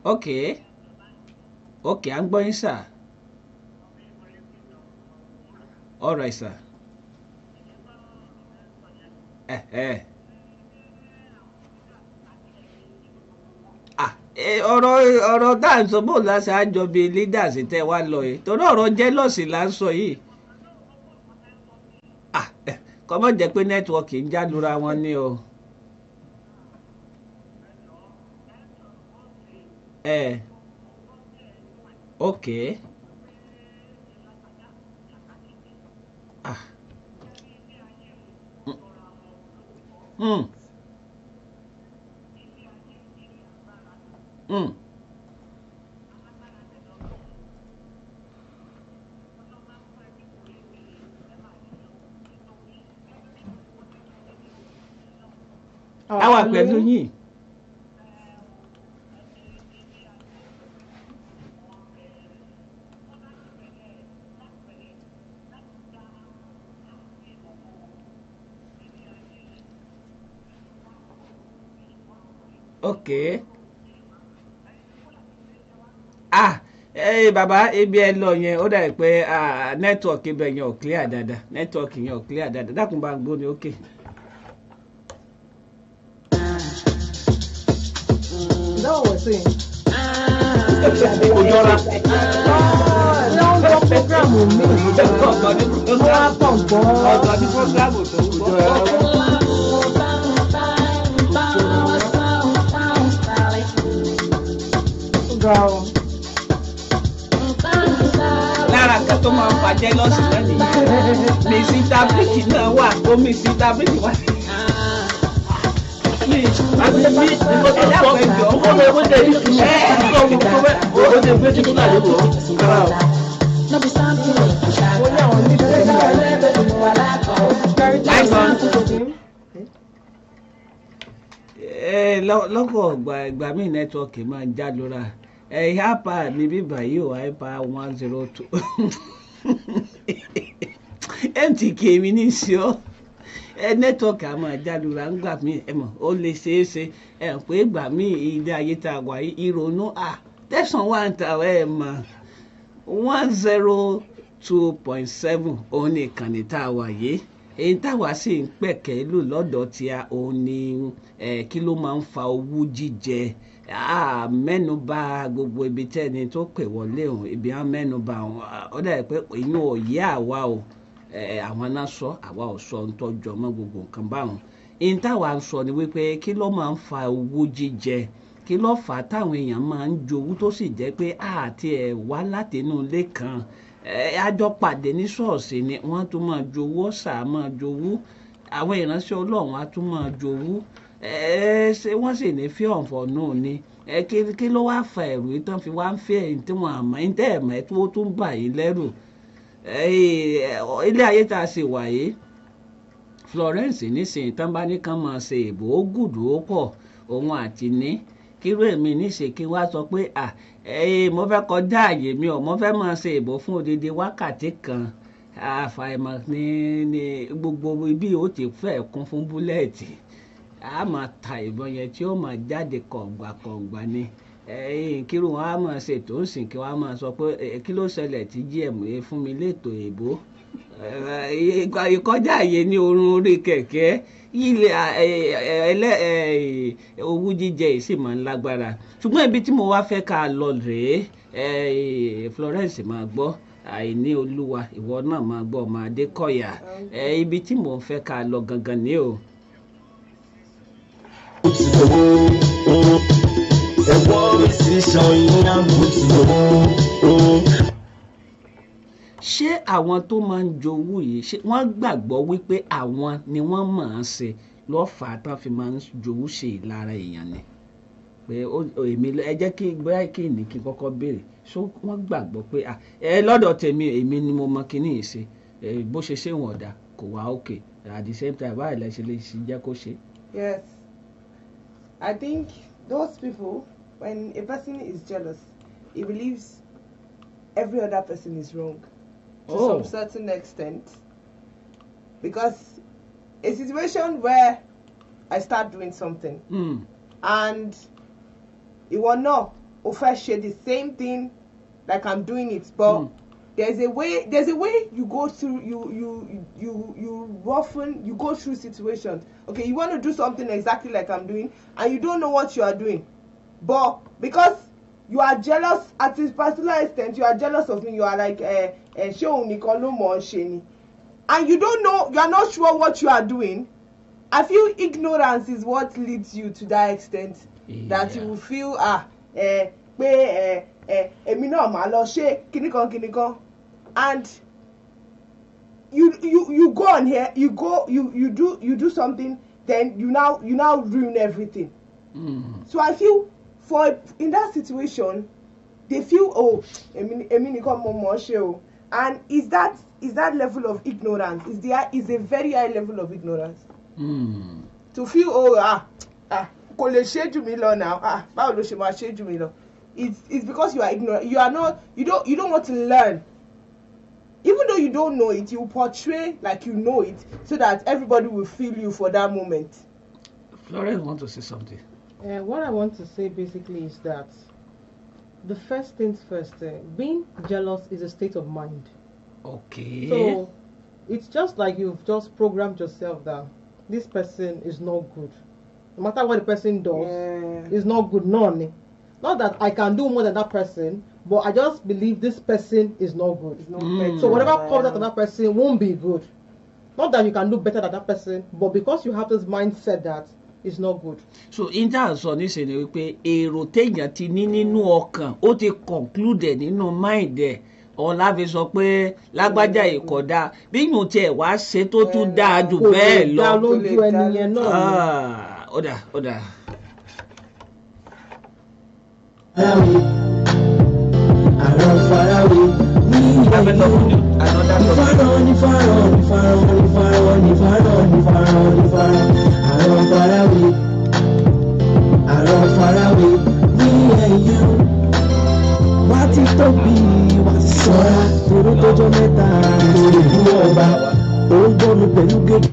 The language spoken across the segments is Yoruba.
Okay. Okay, I'm going, sir. All right, sir. Ọ̀rọ̀ tá à ń sọ bó láṣẹ àjọ bíi leaders tẹ́ wá lọ yìí torí ọ̀rọ̀ jẹ́lọ́sì là ń sọ yìí. Kọ́ mọ̀ jẹ́ pé nẹ́tíwọ́ọ̀kì ń jálura wọn ní o. Okay. Mm. Mm. A wà pẹ̀lú yín. Okay. Bàbá ibi ẹ lọ yẹn ó dà pé network ibẹ̀ yẹn ò clear dáadáa network yẹn ò clear dáadáa dákun bá ń gbóni ókè. No, we're saying. Ojora. No, program mi. Ọ̀tọ̀ ní program tó ń gbọ́. Lára kan tó máa ń fàjẹ́ lọ́sìn náà nìyẹn. Mísítà Bíkì náà wà ó Mísítà Bíkì wà. Lọ́kọ̀ ìgbà míì nẹ́tíwọ́ọ̀kì máa ń já lóra hápà mi bíbà yìí ò hápà 102 mtk mi ní sí ọ nẹ́tíwọ́ọ̀kì a máa já lóra ń gbà mí ẹ mọ̀ ó lè ṣeé ṣe pé ìgbà míì ilé ayé tá a wà yìí ìrònú tẹ̀sán wà ń ta mọ̀ 102.7 òun ní ìkànnì tá a wà yìí èyí táwa sì ń pẹ̀kẹ́ lò lọ́dọ̀ tí a òun ní kí ló máa ń fa owú jíjẹ mẹ́nubà gbogbo ibi tẹ́ni tó pè wọlé òun ibi á mẹ́nubà ó dàbí pé inú òye àwa o àwọn náà sọ àwa ò sọ ń tọ́jọ́ mọ́ gbogbo nǹkan báwọn èyí táwa ń sọ ni wípé kí ló máa ń fa owú jíjẹ kí ló fà á táwọn èèyàn máa ń jowú tó sì jẹ́ pé àti ẹ̀ wá látinú ilé kan àjọ pàdé ní ṣọ́ọ̀ṣì ni wọ́n tún máa jowú ọ̀sà máa jowú àwọn ìránṣẹ́ Ọlọ́run á tún máa jowú ṣé wọ́n sì ní fí ọ̀nfọ̀ náà ni kí ló wá fa ẹ̀rù yìí tán fi wá ń fẹ́ ẹ̀yìn tí wọ́n àmọ́ ẹ̀yìn tẹ́ ẹ̀mọ́ ẹ̀ tó tún bà yín lẹ́rù ilé ayé tá a ṣe wà yìí Florence nísìnyí tán bá ní kán máa ṣe ìbò ó gùdù ó pọ̀ òun àti ní kíró èmi níṣe kí wá sọ pé mo fẹ́ kọjá àyè mi ò mo fẹ́ máa ṣe ìbò fún odidi wákàtí kan àfàìmọ̀ ní gbogbo ibi ó ti fẹ́ kún fún búlẹ́ẹ̀tì a máa ta ìbọn yẹn tí ó máa jáde kọ̀ǹgbà ni kíró wọn á máa ṣètò ó sìn kí wọn á máa sọ pé kí ló ṣẹlẹ̀ tí GM fún mi létò ìbò ìkọjá àyè ní orun orí kẹ̀kẹ́ ilé owú jíjẹ yìí sì máa ń lágbára ṣùgbọ́n ibi tí mo wá fẹ́ ká lọ rèé Florence máa gbọ́ àìní olúwa ìwọ náà máa gbọ́ ọmọ Adékọ̀yà ibi tí mò ń fẹ́ ká lọ gangan ni o. Ṣé àwọn tó máa ń jowú yìí ṣé wọ́n gbàgbọ́ wípé àwọn ni wọ́n máa ń ṣe lọ́fàá tán fi máa ń jowú ṣe ìlara èèyàn ni pé èmi ẹ jẹ́ kí bóyá kí ní kí kọ́kọ́ béèrè ṣó wọ́n gbàgbọ́ pé lọ́dọ̀ tèmi èmi ni mo mọ kíní yìí ṣe bó ṣe ṣé wọn ọ̀dà kò wá òkè at the same time báyìí lẹ́sẹ̀ lè ṣe jẹ́ kó ṣe. Yes, I think those people, when a person is jealous, he believes every other person is wrong to some certain extent, because a situation where I start doing something. And ìwọ náà o fẹ́ ṣe the same thing like I'm doing it, but there's a way you go through, you often you go through situations. Okay, you want to do something exactly like I'm doing and you don't know what you are doing, but because you are jealous at a particular extent, you are jealous of me, you are like ṣé òun nìkan ló mọ̀ ọ́ ṣe ni, and you don't know, you are not sure what you are doing. I feel ignorance is what leads you to that extent, that you will feel pé èmi náà máa lọ ṣe kíníkan, and you go on here, you do something, then you now ruin everything. So I feel in that situation they feel, oh, èmi nìkan mo mọ̀ ọ́ ṣe o, and is that level of ignorance, is a very high level of ignorance. To feel, oh, kò lè ṣe jù mí lọ now, báwo ló ṣe máa ṣe jù mí lọ. It's because you are ignorant. You don't want to learn. Even though you don't know it, you portray like you know it so that everybody will feel you for that moment. Florence want to say something. What I want to say basically is that the first things first, being jealous is a state of mind. Okay. So it's just like you've just programmed yourself that this person is not good. No matter what the person does, it's not good. Not that I can do more than that person, but I just believe this person is not good. So whatever comes out of that person won't be good. Not that you can do better than that person, but because you have this mindset that it's not good. So in that sọ níṣẹ́ ni wípé èrò téèyàn ti ní nínú ọkàn ó ti conclude nínú mind ẹ̀ ọ̀la fi sọ pé lágbájá ìkọ̀dá bí yóò tiẹ̀ wá ṣe tó tún dáa jù bẹ́ẹ̀ lọ. Kò lè dá lójú ẹni yẹn náà. Ọ̀dà. Wá ti tóbi wá ti sọ́ra torí tọ́jọ́ mẹ́ta lórí ìlú ọba ó ń gbọ́ mi pẹ̀lú gègé.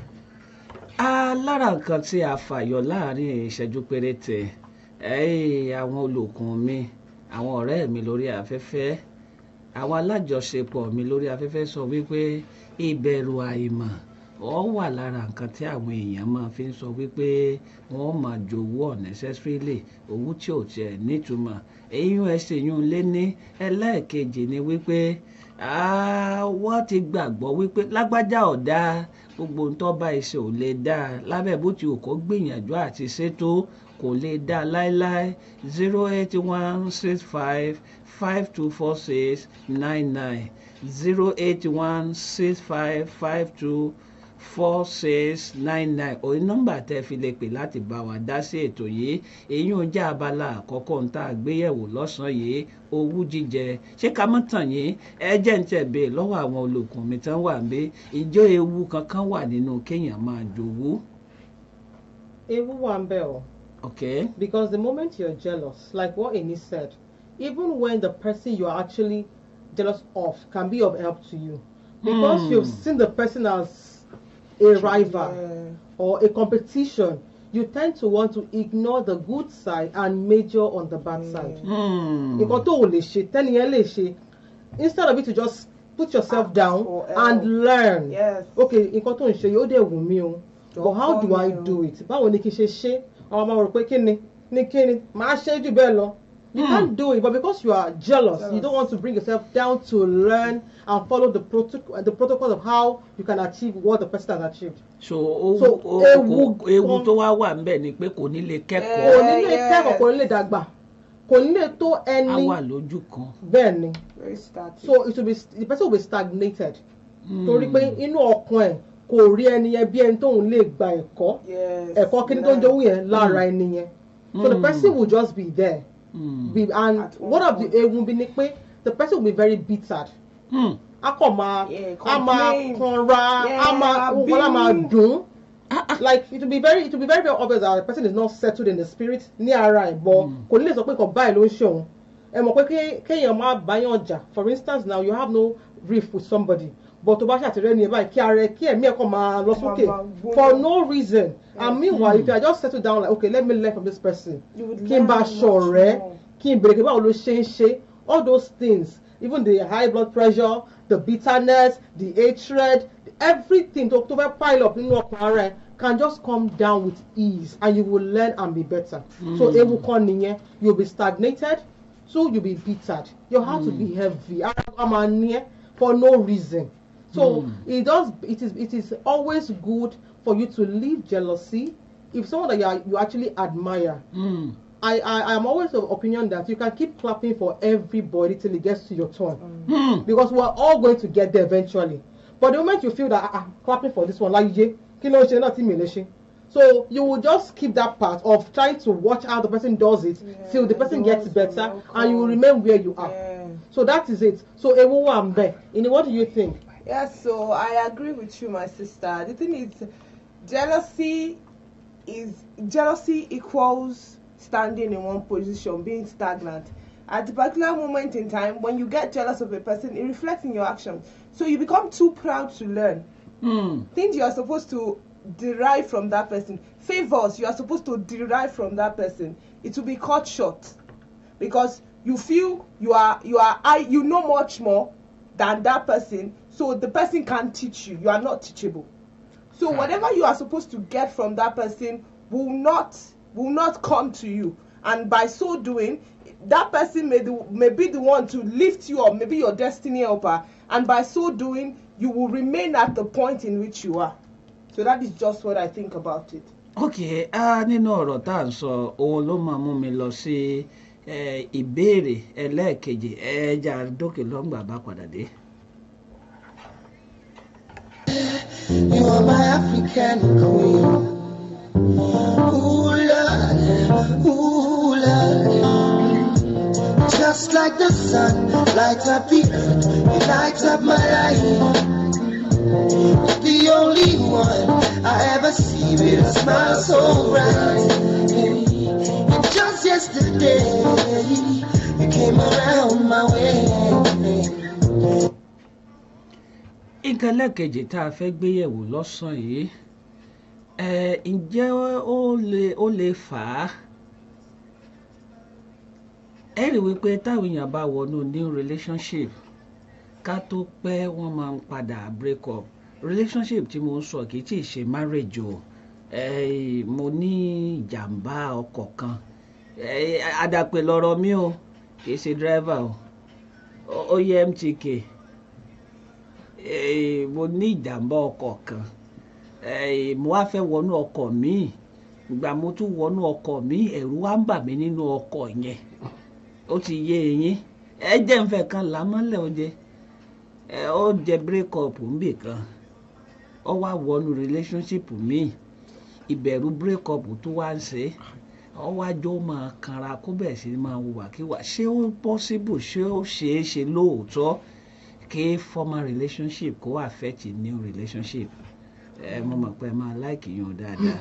Lára nǹkan tí a fàyọ láàrin ìṣẹ́jú péréte àwọn olùkùn mi, àwọn ọ̀rẹ́ mi lórí afẹ́fẹ́, àwọn alájọṣepọ̀ mi lórí afẹ́fẹ́ sọ wípé ìbẹ̀rù àìmọ̀ ó wà lára nǹkan tí àwọn èèyàn máa fi ń sọ wípé wọ́n máa jowó unnecessarily, owó tí ò tiẹ̀ nítumọ̀. Eyín ẹsẹ̀ yún lé ní ẹlẹ́ẹ̀kejì ni wípé wọ́n ti gbàgbọ́ wípé lágbájá ọ̀dà gbogbo ń tọ́ bá iṣẹ́ ò lè dá lábẹ́ bó ti ò kó gbìyànjú àti ṣètò kò lè dá láéláé. 08165524699 08165524699 òní nọ́mbà tẹ́ fi lè pè láti bá wa dá sí ètò yìí. èyí ò jẹ́ abala àkọ́kọ́ ń tá àgbéyẹ̀wò lọ́sàn-án yìí, owú jíjẹ. ṣé ká mọ́ tàn yín, ẹ jẹ́ ń tẹ̀ bẹ́ẹ̀ lọ́wọ́ àwọn olùkùn mi tán wà ń bẹ, ìjọ ewu kankan wà nínú kéèyàn máa jowú. Ewu wà ń bẹ o. Okay. Because the moment you're jealous, like what Eni said, even when the person you're actually jealous of can be of help to you, because you've seen the person as a rival or a competition, you tend to want to ignore the good side and major on the bad side. Nǹkan tó lè ṣe, tẹ́niyẹn lè ṣe, instead of it to just put yourself down and learn. Okay, nǹkan tó ń ṣe yóò dẹ̀ wù mí o, but how do I do it? Báwo ni kí n ṣe ṣe? Àwọn ọmọ rò pé kíni máa ṣe jù bẹ́ẹ̀ lọ. You can't do it, but because you are jealous, you don't want to bring yourself down to learn and follow the protocol of how you can achieve what the person has achieved. So ewu tó wá wà ńbẹ̀ ni pé kò ní lè kẹ́kọ̀ọ́. Kò ní lè kẹ́kọ̀ọ́, kò ní lè dàgbà, kò ní lè tó ẹni. A wà lójú kan. Bẹ́ẹ̀ ni. So the person will be stagnated. Torí pé inú ọkàn ẹ̀ kò rí ẹni yẹn bí ẹni tóun lè gba ẹ̀kọ́ kíní tó ń jowú yẹn lára ẹni yẹn. So the person will just be there. And one of the ewu bi ni pé the person will be very bitter. A kò máa kanra, a máa dùn. Like it will be very obvious that the person is not settled in the spirit ní ara ẹ̀, but kò ní lè sọ pé kò báyìí ló ń ṣe òun. Ẹ mọ̀ pé kéèyàn máa báyàn jà. For instance, now you have no riff with somebody, but tó bá ṣàtìrẹ́ ni ẹ báyìí kí ara ẹ kí ẹ̀mí ẹ̀ kàn máa lọ sókè for no reason. And meanwhile, if you just settle down like, okay, let me learn from this person, kí n bá ṣọ̀rẹ́, kí n bèrè kí báwo ló ṣe ń ṣe, all those things, even the high blood pressure, the bitterness, the hatred, everything to pile up nínú ọkàn ara ẹ can just come down with ease, and you will learn and be better. So ewu kan nìyẹn, you'll be stagnated, so you'll be bittered. Your heart will be heavy, for no reason. So it is always good for you to leave jealousy if someone that you actually admire. I am always of opinion that you can keep clapping for everybody till it gets to your turn, because we're all going to get there eventually. But the moment you feel that I'm clapping for this one, like so you will just keep that part of trying to watch how the person does it till the person gets better, and you will remain where you are. So that is it. So what do you think? Yes, so I agree with you, my sister. The thing is, jealousy equals standing in one position, being stagnant. At the particular moment in time, when you get jealous of a person, it reflects in your actions. So you become too proud to learn. Things you are supposed to derive from that person, favors you are supposed to derive from that person, it will be cut short because you feel you know much more than that person. So the person can't teach you. You are not teachable. So whatever you are supposed to get from that person will not come to you. And by so doing, that person may be the one to lift you up, maybe your destiny helper. And by so doing, you will remain at the point in which you are. So that is just what I think about it. Okay, nínú ọ̀rọ̀ tá à ń sọ òun ló máa mú mi lọ sí ìbéèrè ẹlẹ́ẹ̀kejì ẹja dókè lọ́ngbà bá padà dé. You are my African queen. Ooh, Lord. Just like the sun lights up the earth, it lights up my life. The only one I ever see with a smile so bright. And just yesterday, you came around my way. Nǹkan lẹ́ẹ̀kejì tá a fẹ́ gbéyẹ̀wò lọ́sàn-án yìí ǹjẹ́ ó lè fà á ẹ rí wípé táwọn èèyàn bá wọnú new relationship ká tó pẹ́ wọ́n máa ń padà break up. Relationship tí mo ń sọ kì í tí ì ṣe marriage o. Mo ní ìjàmbá ọkọ̀ kan àdàpè lọ́rọ̀ mi o, kì í ṣe driver o, ó yẹ MTK. Mo ní ìjàmbá ọkọ̀ kan mo wá fẹ́ wọnú ọkọ̀ míì, ìgbà mo tún wọnú ọkọ̀ míì ẹ̀rù wá ń bà mí nínú ọkọ̀ yẹn. Ó ti yé eyín ẹ jẹ́ ń fẹ́ kan lámọ́lẹ̀ ó jẹ́ break up níbì kan ó wá wọnú relationship míì ìbẹ̀rù break up tó wá ń ṣe ó wá jọ máa kanra kó bẹ̀ sí máa hùwàkíwà. Ṣé ó possible, ṣé ó ṣeé ṣe lóòótọ́ kí former relationship kó affect new relationship? Mo mọ̀ pé máa like yín dáadáa.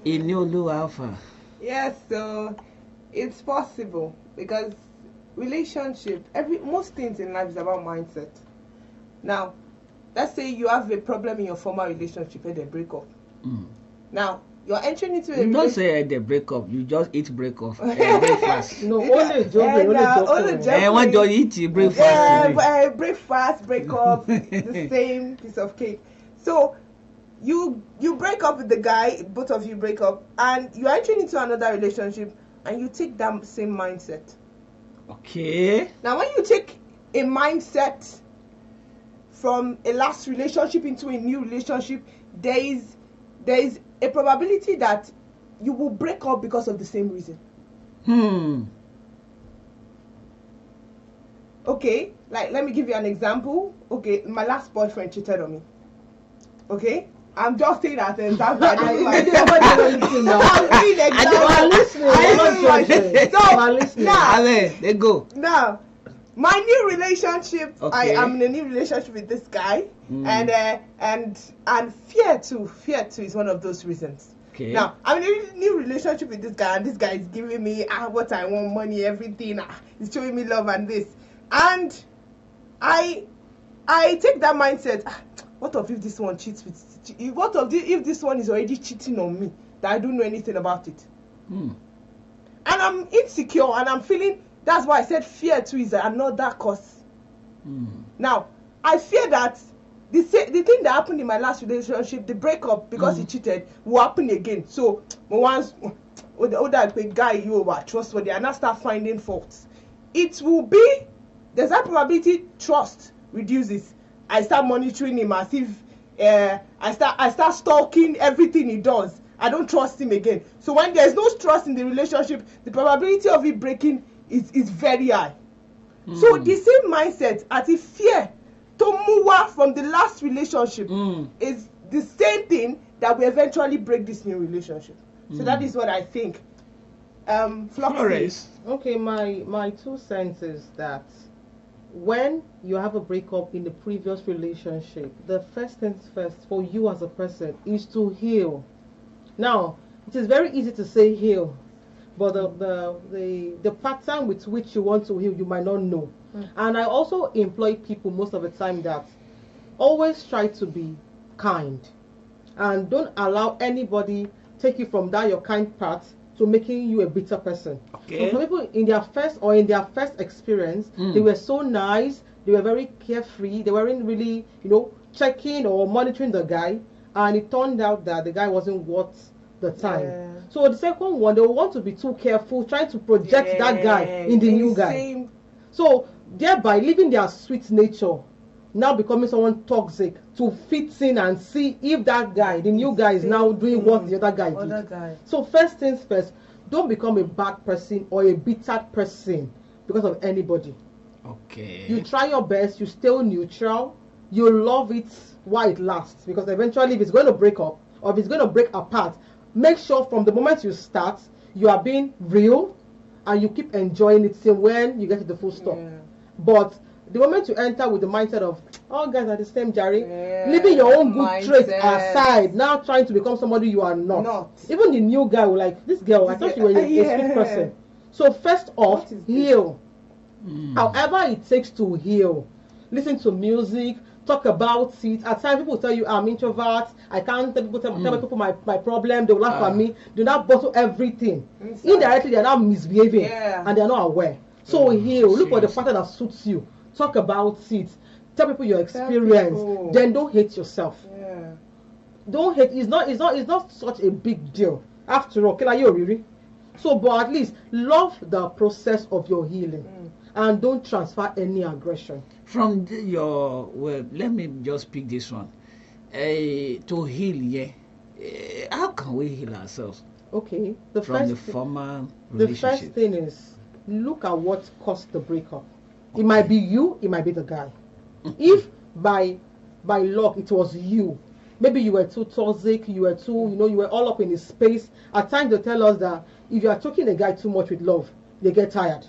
Ìní olúwa alpha. Yes, so it's possible because relationship, most things in life is about mindset. Now, let's say you have a problem in your former relationship and they break up. Now, you're entering into a You don't say they break up, you just eat break off. Breakfast. No, only joking. One just eat breakfast. Breakfast, break up, the same piece of cake. So you break up with the guy, both of you break up, and you're entering into another relationship, and you take that same mindset. Okay. Now, when you take a mindset from a last relationship into a new relationship, there is a probability that you will break up because of the same reason. Okay, like let me give you an example. Okay, my last boyfriend cheated on me. Okay, I'm just saying that as an example. They go. Now, my new relationship. Okay. I am in a new relationship with this guy, and fear too is one of those reasons. Okay. Now, I'm in a new relationship with this guy, and this guy is giving me what I want, money, everything. He's showing me love and this, and I I take that mindset. What if this one cheats with? What if this one is already cheating on me that I don't know anything about it? And I'm insecure and I'm feeling. That's why I said fear too is another cause. Now I fear that the thing that happened in my last relationship, the breakup because he cheated, will happen again. So once the guy you are trustworthy and I start finding faults, it will be there's that probability trust reduces. I start monitoring him as if I start stalking everything he does. I don't trust him again. So when there's no trust in the relationship, the probability of it breaking is very high. So the same mindset as if fear to move from the last relationship is the same thing that will eventually break this new relationship. So that is what I think. Flores. Okay, my 2 cents is that when you have a breakup in the previous relationship, the first things first for you as a person is to heal. Now, it is very easy to say heal, but the pattern with which you want to heal, you might not know. And I also employ people most of the time that always try to be kind and don't allow anybody take you from that your kind part to making you a bitter person. Okay. So some people in their first experience, they were so nice, they were very carefree, they weren't really, checking or monitoring the guy, and it turned out that the guy wasn't worth the time. Yeah. So the second one, they want to be too careful, trying to project that guy in the new guy. So thereby leaving their sweet nature, now becoming someone toxic to fit in and see if that guy, the new guy, is now doing what the other guy did. So first things first, don't become a bad person or a bitter person because of anybody. Okay. You try your best, you stay neutral, you love it while it lasts, because eventually if it's going to break up or if it's going to break apart, make sure from the moment you start, you are being real and you keep enjoying it till when you get to the full stop. But the moment you enter with the mindset of, all guys are the same, Jerry, leaving your own good traits aside, now trying to become somebody you are not. Even the new guy will like, this girl, I thought you were a sweet person. So first off, heal. However it takes to heal. Listen to music, talk about it. At times people tell you I'm introvert, I can't tell people my problem, they will laugh at me. Do not bottle everything. Indirectly they are not misbehaving and they are not aware. So heal. Look for the pattern that suits you. Talk about it. Tell people your experience. Then don't hate yourself. Don't hate. It's not such a big deal. After all, so but at least love the process of your healing and don't transfer any aggression. From let me just pick this one. To heal, how can we heal ourselves? Okay. The former relationship. The first thing is look at what caused the breakup. It might be you, it might be the guy. If by luck it was you, maybe you were too toxic, you were too, you were all up in his space. At times they tell us that if you are choking a guy too much with love, they get tired.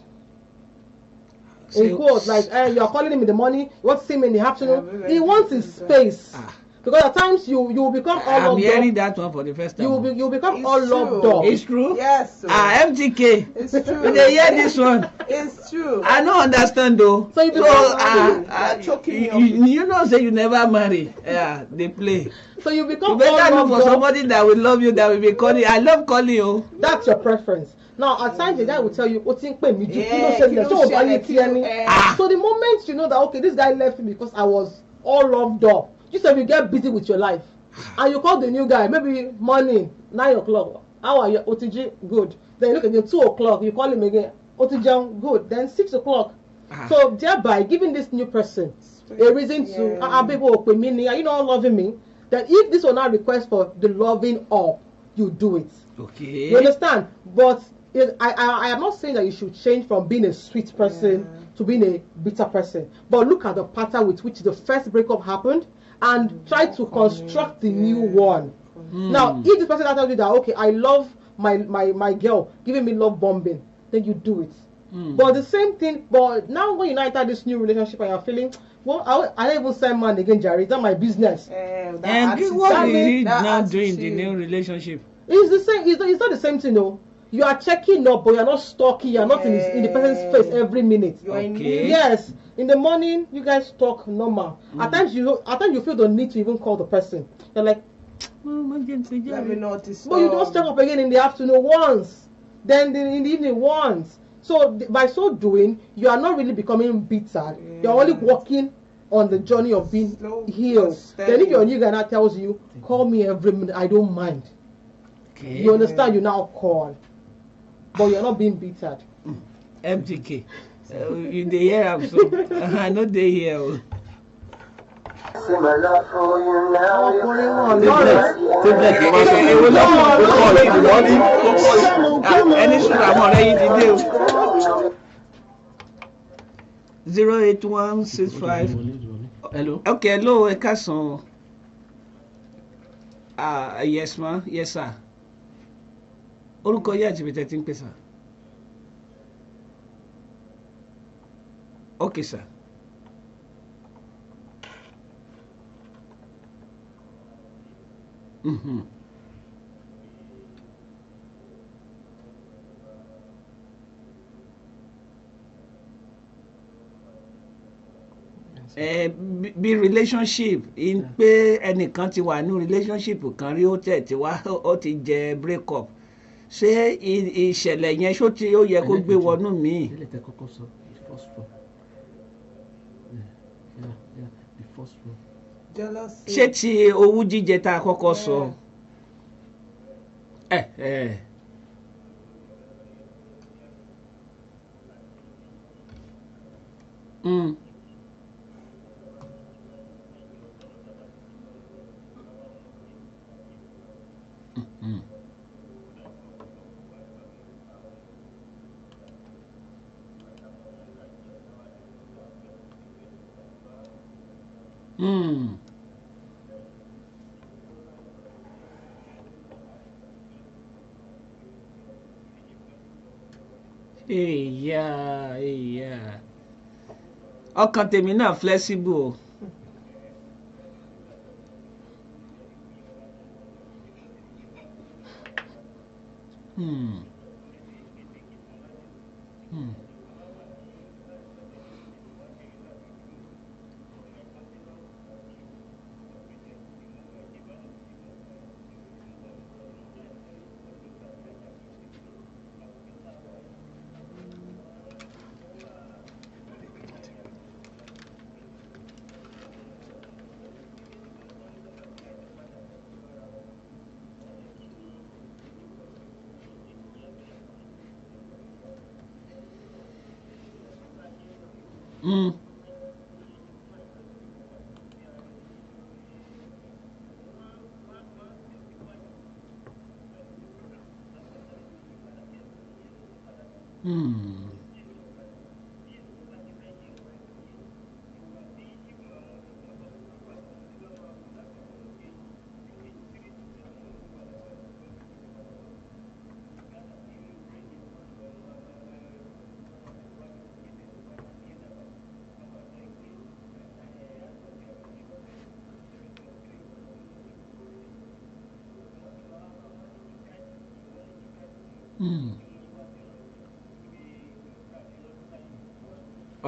In quotes, like you are calling him in the morning, you want to see him in the afternoon. He wants his space. Because at times you will become all locked up. I'm hearing that one for the first time. You become all locked up. It's true? Yes. MTK. It's true. They hear this one. It's true. I don't understand though. So you become choking you know, say you never marry. Yeah, they play. So you become you better all look for somebody that will love you, that will be calling. I love calling you. That's your preference. Now, at times the guy will tell you, so the moment you know that, okay, this guy left me because I was all loved up, you said you get busy with your life. And you call the new guy, maybe morning, 9 o'clock. How are you? OTG, good. Then you look at him, 2 o'clock, you call him again. OTG, good. Then 6 o'clock. So thereby giving this new person a reason to, people, are you not loving me? That if this will not request for the loving up, you do it. Okay. You understand? But I am not saying that you should change from being a sweet person to being a bitter person. But look at the pattern with which the first breakup happened and try to construct the new one. Now, if this person tells you that, okay, I love my girl giving me love bombing, then you do it. But the same thing, but now when you enter this new relationship and you're feeling, well, I don't even send man again, Jerry. It's not my business. And what is he now doing in the new relationship? It's the same. It's not the same thing, no. You are checking up, but you're not stalking. You're not in the person's face every minute. Okay. Yes. In the morning, you guys talk normal. At times you feel the need to even call the person. You're like, Let me not disturb. but you don't step up again in the afternoon once, then in the evening once. So by so doing, you are not really becoming bitter. You're only walking on the journey of being healed. Then if your new guy now tells you, call me every minute, I don't mind. Okay. You understand? You now call, but you're not being bittered. MTK. You dey hear am so? I no dey hear o. Ẹni sùn àwọn ọ̀rẹ́ yìí ti dé o. 08165. Hello. Okay, hello, ẹ káàsán. Yes ma, yes sir. Orúkọ yẹ́ àti ibi tẹ́ ti ń pè sà. Okay sir. Mm-hmm. Bí relationship in pé ẹnìkan ti wà ní relationship kan rí ó tẹ̀ tí wá ó ti jẹ break up ṣé ìṣẹ̀lẹ̀ yẹn ṣó tí ó yẹ kó gbé wọnú mi. Ṣé ti owú jíjẹ tá a kọ́kọ́ sọ. Èyà ọkàn tèmi náà flexible o.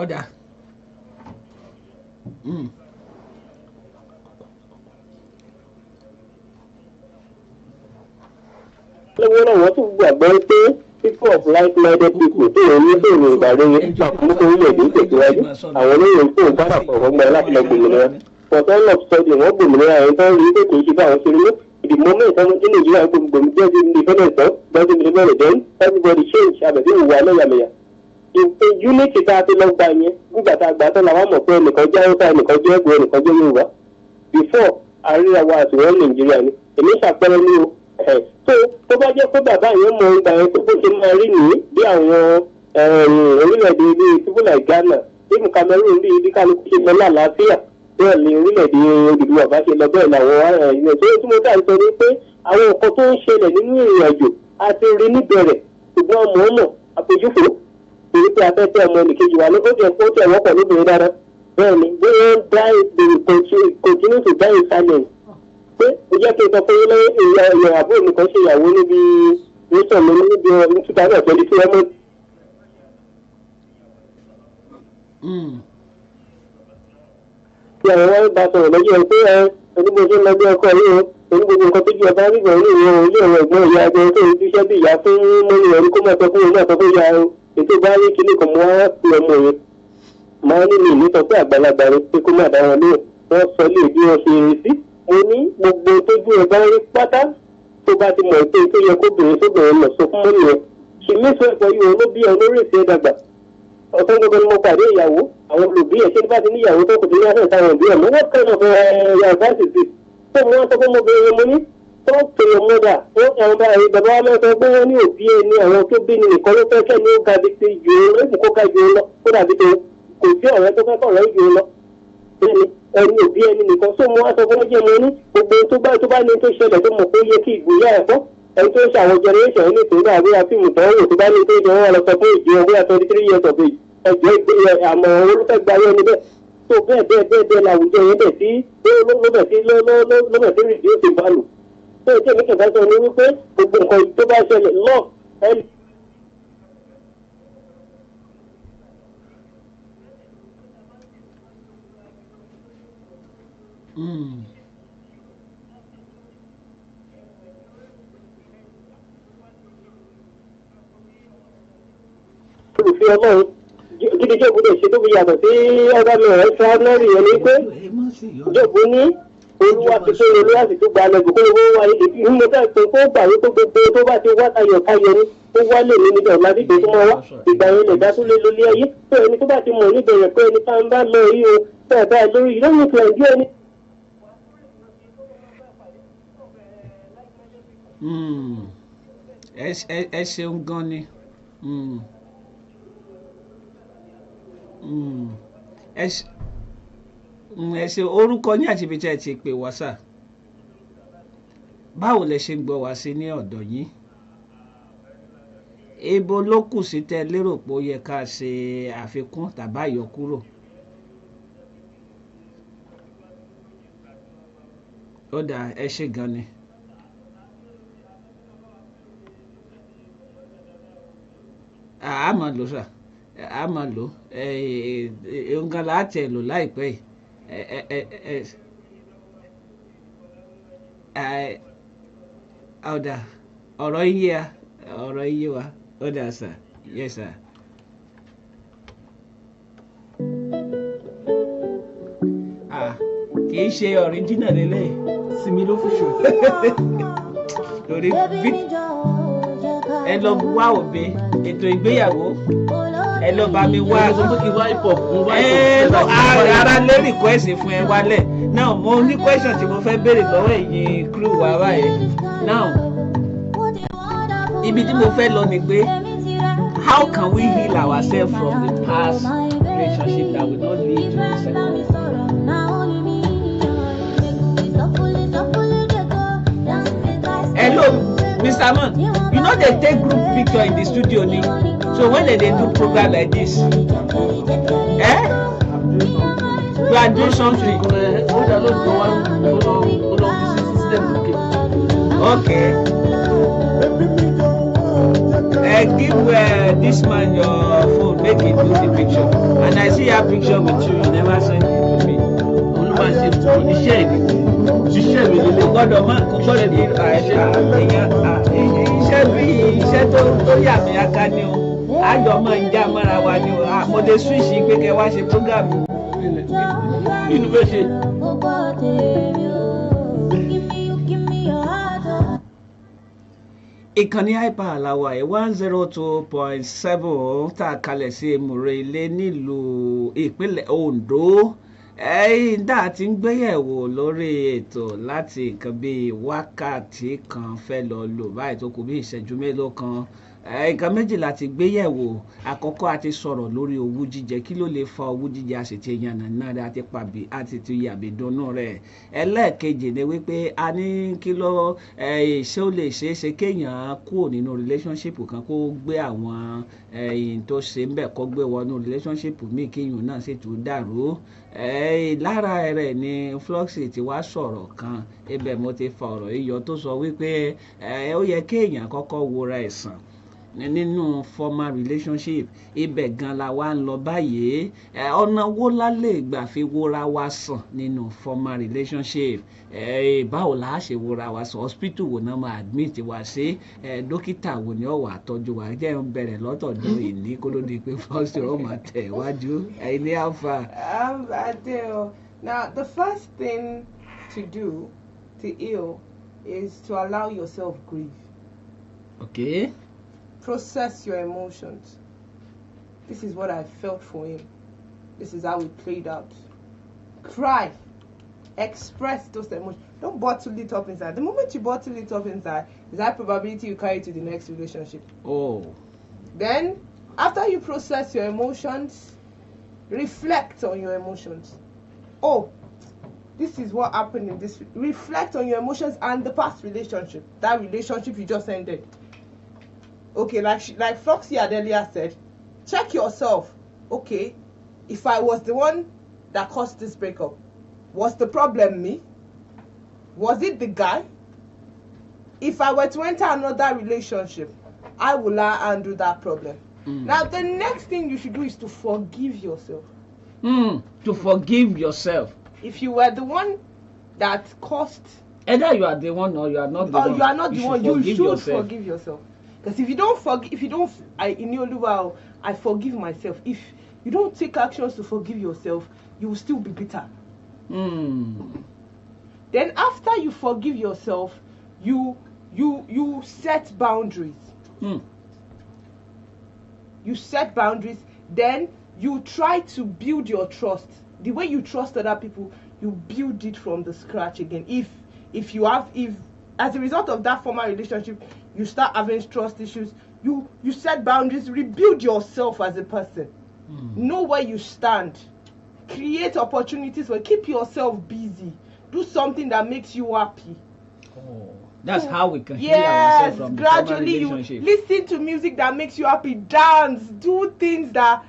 Ọ̀dà. Lọ́wọ́ náà wọ́n tún gbàgbọ́ pé people of like-minded people tó ń ní bèrè ìbàrẹ̀ yẹn nípa orílẹ̀-èdè ìtẹ̀síwájú àwọn olóyìn tó ń sábà pọ̀ gbọ́n láti lọ gbòmìnira. For some of study wọ́n gbòmìnira ẹ̀ tán rí pé kò ṣe bá àwọn ṣe rí mọ́. The moment ọmọ tí Nàìjíríà gbogbo jẹ́ the independence tán lọ́dún independence then everybody change àbẹ̀bí ìwà lẹ́yàmẹ̀yà. Ìpè unity tá a ti lọ gbà yẹn nígbà tá a gbà tán làwọn mọ̀ pé ẹnìkan jẹ́ Hausa ẹnìkan jẹ́ Ẹ̀gbọ́n ẹnìkan jẹ́ Yorùbá. Before àríra wa àtìwọ́n Nàìjíríà ni èmi ṣàpẹẹrẹ ní o. tó bá jẹ́ pé bàbá yẹn mọ ìgbà yẹn tó bó ṣe máa rí nìyí bí àwọn orílẹ̀-èdè bíi people like Ghana even Cameroon bíi bí kálukú ṣe lọ lálàáfíà bẹ́ẹ̀ ni orílẹ̀-èdè Odùduwà bá ṣe lọ bẹ́ẹ̀ làwọn èèyàn tó tí mo dá sọ ni pé àwọn nǹkan tó ń ṣẹlẹ̀ nínú ìrìn àjò a ti rí níbẹ̀rẹ̀ ṣùgbọ́n mọ̀ọ́mọ̀ àpèjúfò torí pé afẹ́fẹ́ ọmọ nìkejì wa ló jẹ́ kó tẹ̀ wọ́pọ̀ lóbìnrin dára bẹ́ẹ̀ ni bí wọ́n continue to die in silence pé ó jẹ́ kí n sọ pé èèyàn àbúrò mi kan ṣe ìyàwó níbi nation mi níbi ọdún 2022 ọmọ. tí àwọn wá bá sọ̀rọ̀ lọ́jọ́ pé onígbòsí lọ́jọ́ ọkọ yìí o onígbòsí nǹkan tó jẹ́ ọba nígbà orí ìwọ̀n ilé ẹ̀rọ ẹ̀gbọ́n ìyá ajẹ́ tó ń ṣiṣẹ́ bí ìyá fún mọ́lẹ̀ ẹ̀rí kó máa sọ fún ìlú àtọ́kọ́ ìyá ètò bá rí kíní kan mọ́ wá sí ọmọ yẹn máa ní mi ní sọ pé àgbàlagbà rẹ pé kó má dá wọn lóhùn wọ́n sọ lé bí wọ́n ṣe rí sí mo ní gbogbo tójú ẹ̀ bá rí pátá tó bá ti mọ̀ pé tó yẹ kóbìnrin sóbìnrin lọ sọ fún mọ́lẹ̀ yẹn ṣì mí sọ ẹ̀fọ́ yìí ló bí ọ lórí ìṣe dàgbà ọ̀sán gbogbo ni mo pàdé ìyàwó àwọn olùbí ẹ̀ ṣé bá ti níyàwó tó kò tó ní àṣẹ táwọn òbí ẹ̀ mo wọ́n kẹ́rin ọ̀fẹ́ advice sí tó mo wọ́n sọ fún ọmọbìnrin mo ní tó pèrè mọ́dà wọ́n ẹ̀rọ bá rí bàbá wa mẹ́sàn pé wọ́n ní òbí ẹ̀ ní àwọn tó bí ni nìkan ló fẹ́ kẹ́ ní ó ga bí ti jù ú lóṣù kó ká jù ú lọ kó dàbí tó kò sí ọ̀rẹ́ tó fẹ́ kọ̀ọ̀rẹ́ jù ú lọ ẹni òbí ẹni nìkan tó mo wá sọ fún ọjọ́ mo ní gbogbo tó bá ní tó ṣẹlẹ̀ tó mọ̀ pé ó yẹ kí ìgbòyà ẹ̀kọ́ ẹni tó ń ṣe àwọn generation ní ìtòrí àbúrò fíìmù tó ń wò tó bá ní tó ń ṣe wọn lọ sọ fún ìdí ọgbẹ́ 23 years of age ẹjọ́ àmọ́ olùfẹ́ gba ayé ẹni bẹ́ẹ̀ tó bẹ́ẹ̀ làwùjọ yẹn bẹ̀ sí lọ́bẹ̀ sí reduce in value tó ìjẹ́ mi kẹfẹ́ sọ ní wípé gbogbo nǹkan tó bá ṣẹlẹ̀ lọ ẹni. olùfẹ́ ọlọ́run gidi jẹ́ ìbúdó ṣe tó fi yàtọ̀ sí ọ̀gá mi rẹ̀ extraordinary ẹni pé jọ̀bú ní olúwa ti tó olúwa sì tó gba ẹlẹ́gbẹ̀ẹ́ kó lówó wá ní mo fẹ́ pé kó gbà wípé gbogbo tó bá ti wá tayọ̀ káyọ̀ ní ó wá lè ní níbẹ̀ ládìgbò tó máa wá ìgbà yẹn lè dá tó lé lórí ayé tó ẹni tó bá ti mọ̀ níbẹ̀rẹ̀ pé ẹni tá ń bá lọ yìí o fẹ́ẹ̀ bá lórí yìí lóyún ìpìlẹ̀ ìjú ẹni. ẹ ṣeun gan ni. ẹ ṣe orúkọ ní àti ibi tí ẹ ti pè wá sà báwo lẹ ṣe ń gbọ́ wá sí ní ọ̀dọ̀ yín ibo ló kù sí tẹ lérò pé ó yẹ ká ṣe àfikún tàbí àyọkúrò ó dà ẹ ṣe gan ni. a máa lò sà a máa lò nǹkan láti ẹ̀ lò láìpẹ́ ọ̀dà ọ̀rọ̀ iye wa ó dà sà yẹ sà. kì í ṣe ọ̀ríjínà lélẹ̀ sinmi ló fi ṣò lórí ẹ lọ wá òbí ètò ìgbéyàwó ẹ lọ bá mi wá ara lé request fún ẹ wálẹ̀ now mo ní question tí mo fẹ́ béèrè lọ́wọ́ ẹ̀yin crew wa báyìí now ibi tí mo fẹ́ lọ ni pé how can we heal ourselves from the past relationship that will not lead to the second one. Hello, Mr. Man, you know they take group picture in the studio ni so when they do program like this you are doing something okay give this man your phone make he do the picture and I see your picture with you you never send it to me oníṣẹ́ mi lè gbọ́dọ̀ máa kó gbọ́dọ̀ ní iṣẹ́ bí iṣẹ́ tó yà mí aka ni o ayọ̀ máa ń já mọ́ra wa ni o mo lè switch pé kẹ́ wá ṣe program inú fẹ́ ṣe. ìkànnì hyper àlàwà ẹ̀ 102.7 tá a kalẹ̀ sí èmùrè ilé nílùú ìpínlẹ̀ Ondo dá a ti ń gbéyẹ̀wò lórí ètò láti nǹkan bíi wákàtí kan fẹ́ lọ lò báyìí tó kù bí ìṣẹ́jú mélòó kan nǹkan méjì láti gbéyẹ̀wò àkọ́kọ́ àti sọ̀rọ̀ lórí owú jíjẹ kí ló lè fa owú jíjẹ àṣetì yànnà náà rẹ̀ àti pàbí àti ti yàbí dùnnú rẹ̀ ẹlẹ́ẹ̀kejì ni wípé a ní kí ló ṣé ó lè ṣeé ṣe kéèyàn kúrò nínú relationship kan kó gbé àwọn tó ṣe ń bẹ̀ kó gbé wọnú relationship míì kéèyàn náà sì tún dàrú lára rẹ̀ ni Fluxy ti wá sọ̀rọ̀ kan ibẹ̀ mo ti fa ọ̀rọ̀ iyọ̀ tó sọ wípé ó yẹ kéèyàn kọ́kọ́ wora ẹ̀sán nínú formal relationship ibẹ̀ gan la wá ń lọ báyìí ọ̀nà wo la lè gbà fi wora wa sàn nínú formal relationship báwo la ṣe wora wa sàn hospital wo náà máa admit wa sí dókítà wo ni ó wà tọ́jú wa jẹ́ ń bẹ̀rẹ̀ lọ́tọ̀dọ̀ ìní kó ló di pé first ó máa tẹ̀ wájú ẹni àfà. Adele, now the first thing to do to heal is to allow yourself grieve. Okay. Process your emotions. This is what I felt for him. This is how it played out. Cry. Express those emotions. Don't bottle it up inside. The moment you bottle it up inside, is that probability you carry to the next relationship. Oh. Then, after you process your emotions, reflect on your emotions. Oh, this is what happened in this. Reflect on your emotions and the past relationship. That relationship you just ended. Okay, like Foxy had earlier said, check yourself. Okay, if I was the one that caused this breakup, was the problem me? Was it the guy? If I were to enter another relationship, how will I handle that problem? Now, the next thing you should do is to forgive yourself. To forgive yourself. If you were the one that caused, either you are the one or you are not the one. Or you are not the one, you should yourself. forgive yourself. Because if you don't I forgive myself. If you don't take actions to forgive yourself, you will still be bitter. Then after you forgive yourself, you set boundaries. You set boundaries, then you try to build your trust. The way you trust other people, you build it from the scratch again. If as a result of that former relationship, you start having trust issues, you set boundaries, rebuild yourself as a person. Know where you stand. Create opportunities for keep yourself busy. Do something that makes you happy. That's how we can heal ourselves from gradually the relationship. You listen to music that makes you happy, dance, do things that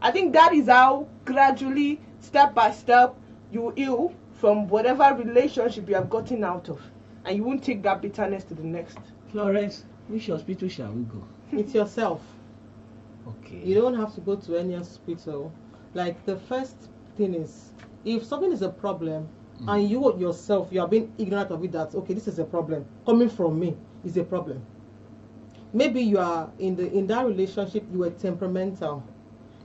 I think that is how gradually, step by step, you heal from whatever relationship you have gotten out of, and you won't take that bitterness to the next. Florence, which hospital shall we go? It's yourself. Okay. You don't have to go to any hospital. Like, the first thing is, if something is a problem, and you yourself, you are being ignorant of it, that, okay, this is a problem, coming from me is a problem. Maybe you are in that relationship, you were temperamental.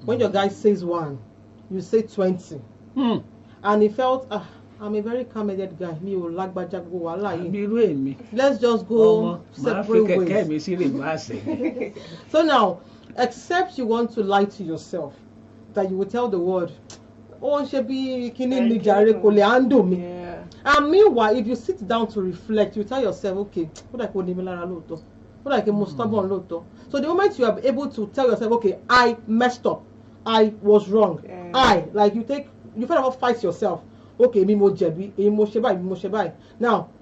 When your guy says 1, you say 20. And he felt, I'm a very calm-headed guy. Let's just go separate ways. So now, except you want to lie to yourself, that you will tell the world, and meanwhile, if you sit down to reflect, you tell yourself, okay, what I call stubborn. So the moment you are able to tell yourself, okay, I messed up, I was wrong, you first of all fight yourself. Okay, now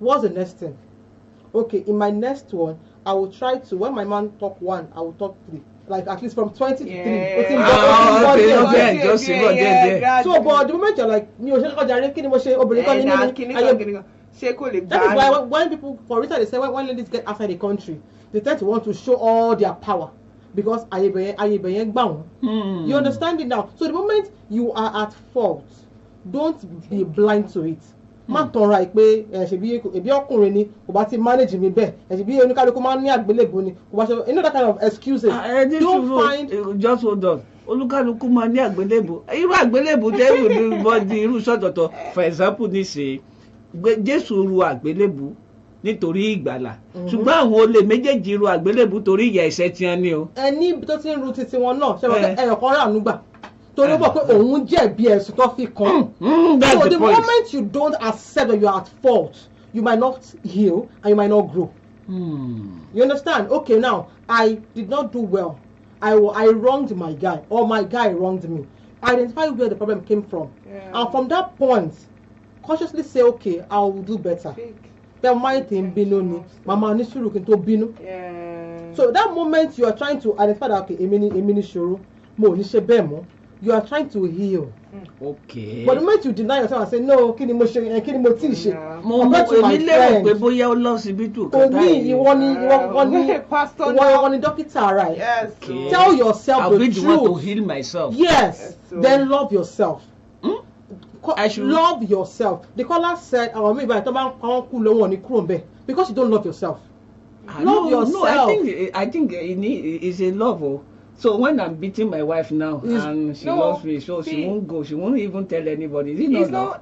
what's the next thing? Okay, in my next one, I will try to, when my man talk 1, I will talk 3. Like at least from 20 to 3. So, but the moment you're like, that is why when people, for instance, they say when ladies get outside the country, they tend to want to show all their power because you understand it now. So the moment you are at fault, don't be blind to it. Another kind of excuses. Don't find. Just hold on. Olúkálùkù máa ní àgbélébù. Irú àgbélébù tẹ́ wò ní irú sọ́tọ̀tọ̀. For example, nísìnyí, Jésù ru àgbélébù nítorí ìgbàlà. Ṣùgbọ́n àwọn olè méjèèjì ru àgbélébù torí ìyà ẹ̀ṣẹ̀ tí wọ́n ní o. Ẹni tó ti ń ru titi wọn náà, ṣe wọ́n ẹ̀yọ̀ kan rà núgbà. Torí mọ̀ pé òun jẹ̀bi ẹ̀sùn tó fi kàn. So the moment you don't accept that you are at fault, you might not heal and you might not grow. You understand? Okay, now I did not do well. I wronged my guy, or my guy wronged me. Identify where the problem came from, and from that point, consciously say, okay, I will do better. So that moment you are trying to identify that, okay, you are trying to heal. Okay. But the moment you deny yourself and say no, kí ni mo ṣe, kí ni mo ti ṣe. Mo èmi lérò pé bóyá ó lọ síbítù kan báyìí. Ìwọ ni dókítà, right? Yes. Okay. Tell yourself the truth. I want to heal myself. Yes. Then love yourself. I should love yourself. The caller said, "Our maybe because you don't love yourself." Love yourself. No, I think it's a love. Oh. So when I'm beating my wife now and she loves me, so she won't go. She won't even tell anybody. It's not.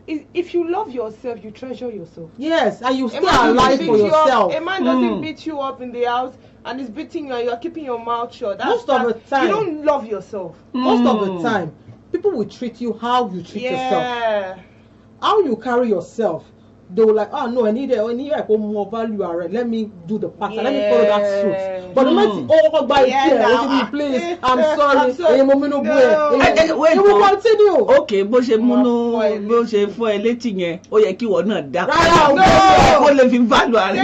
If you love yourself, you treasure yourself. Yes, and you stay alive for yourself. A man doesn't beat you up in the house and is beating you and you're keeping your mouth shut. Most of the time. You don't love yourself. Most of the time. People will treat you how you treat yourself. How you carry yourself. They will like, oh no, I need more value. Let me do the pattern. Let me follow that suit. But the moment, oh, by here, please, I'm sorry. Wait, it will continue. Okay, bó ṣe fọ́ ẹ létí yẹn, ó yẹ kí ìwọ náà dá. No. Kó lè fi value àrẹ.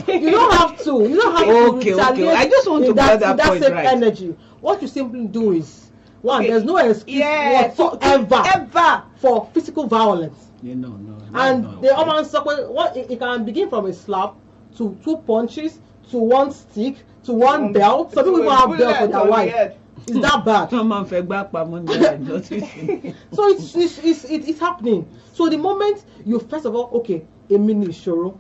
You don't have to. You don't have to retaliate. I just want to get that point same right. energy. What you simply do is, one, there's no excuse whatsoever for physical violence. No. And the woman what it can begin from a slap to 2 punches to 1 stick to 1 belt. Some people have belts for their wife. It's that bad. So it's happening. So the moment you first of all, okay, a mini ìṣòro.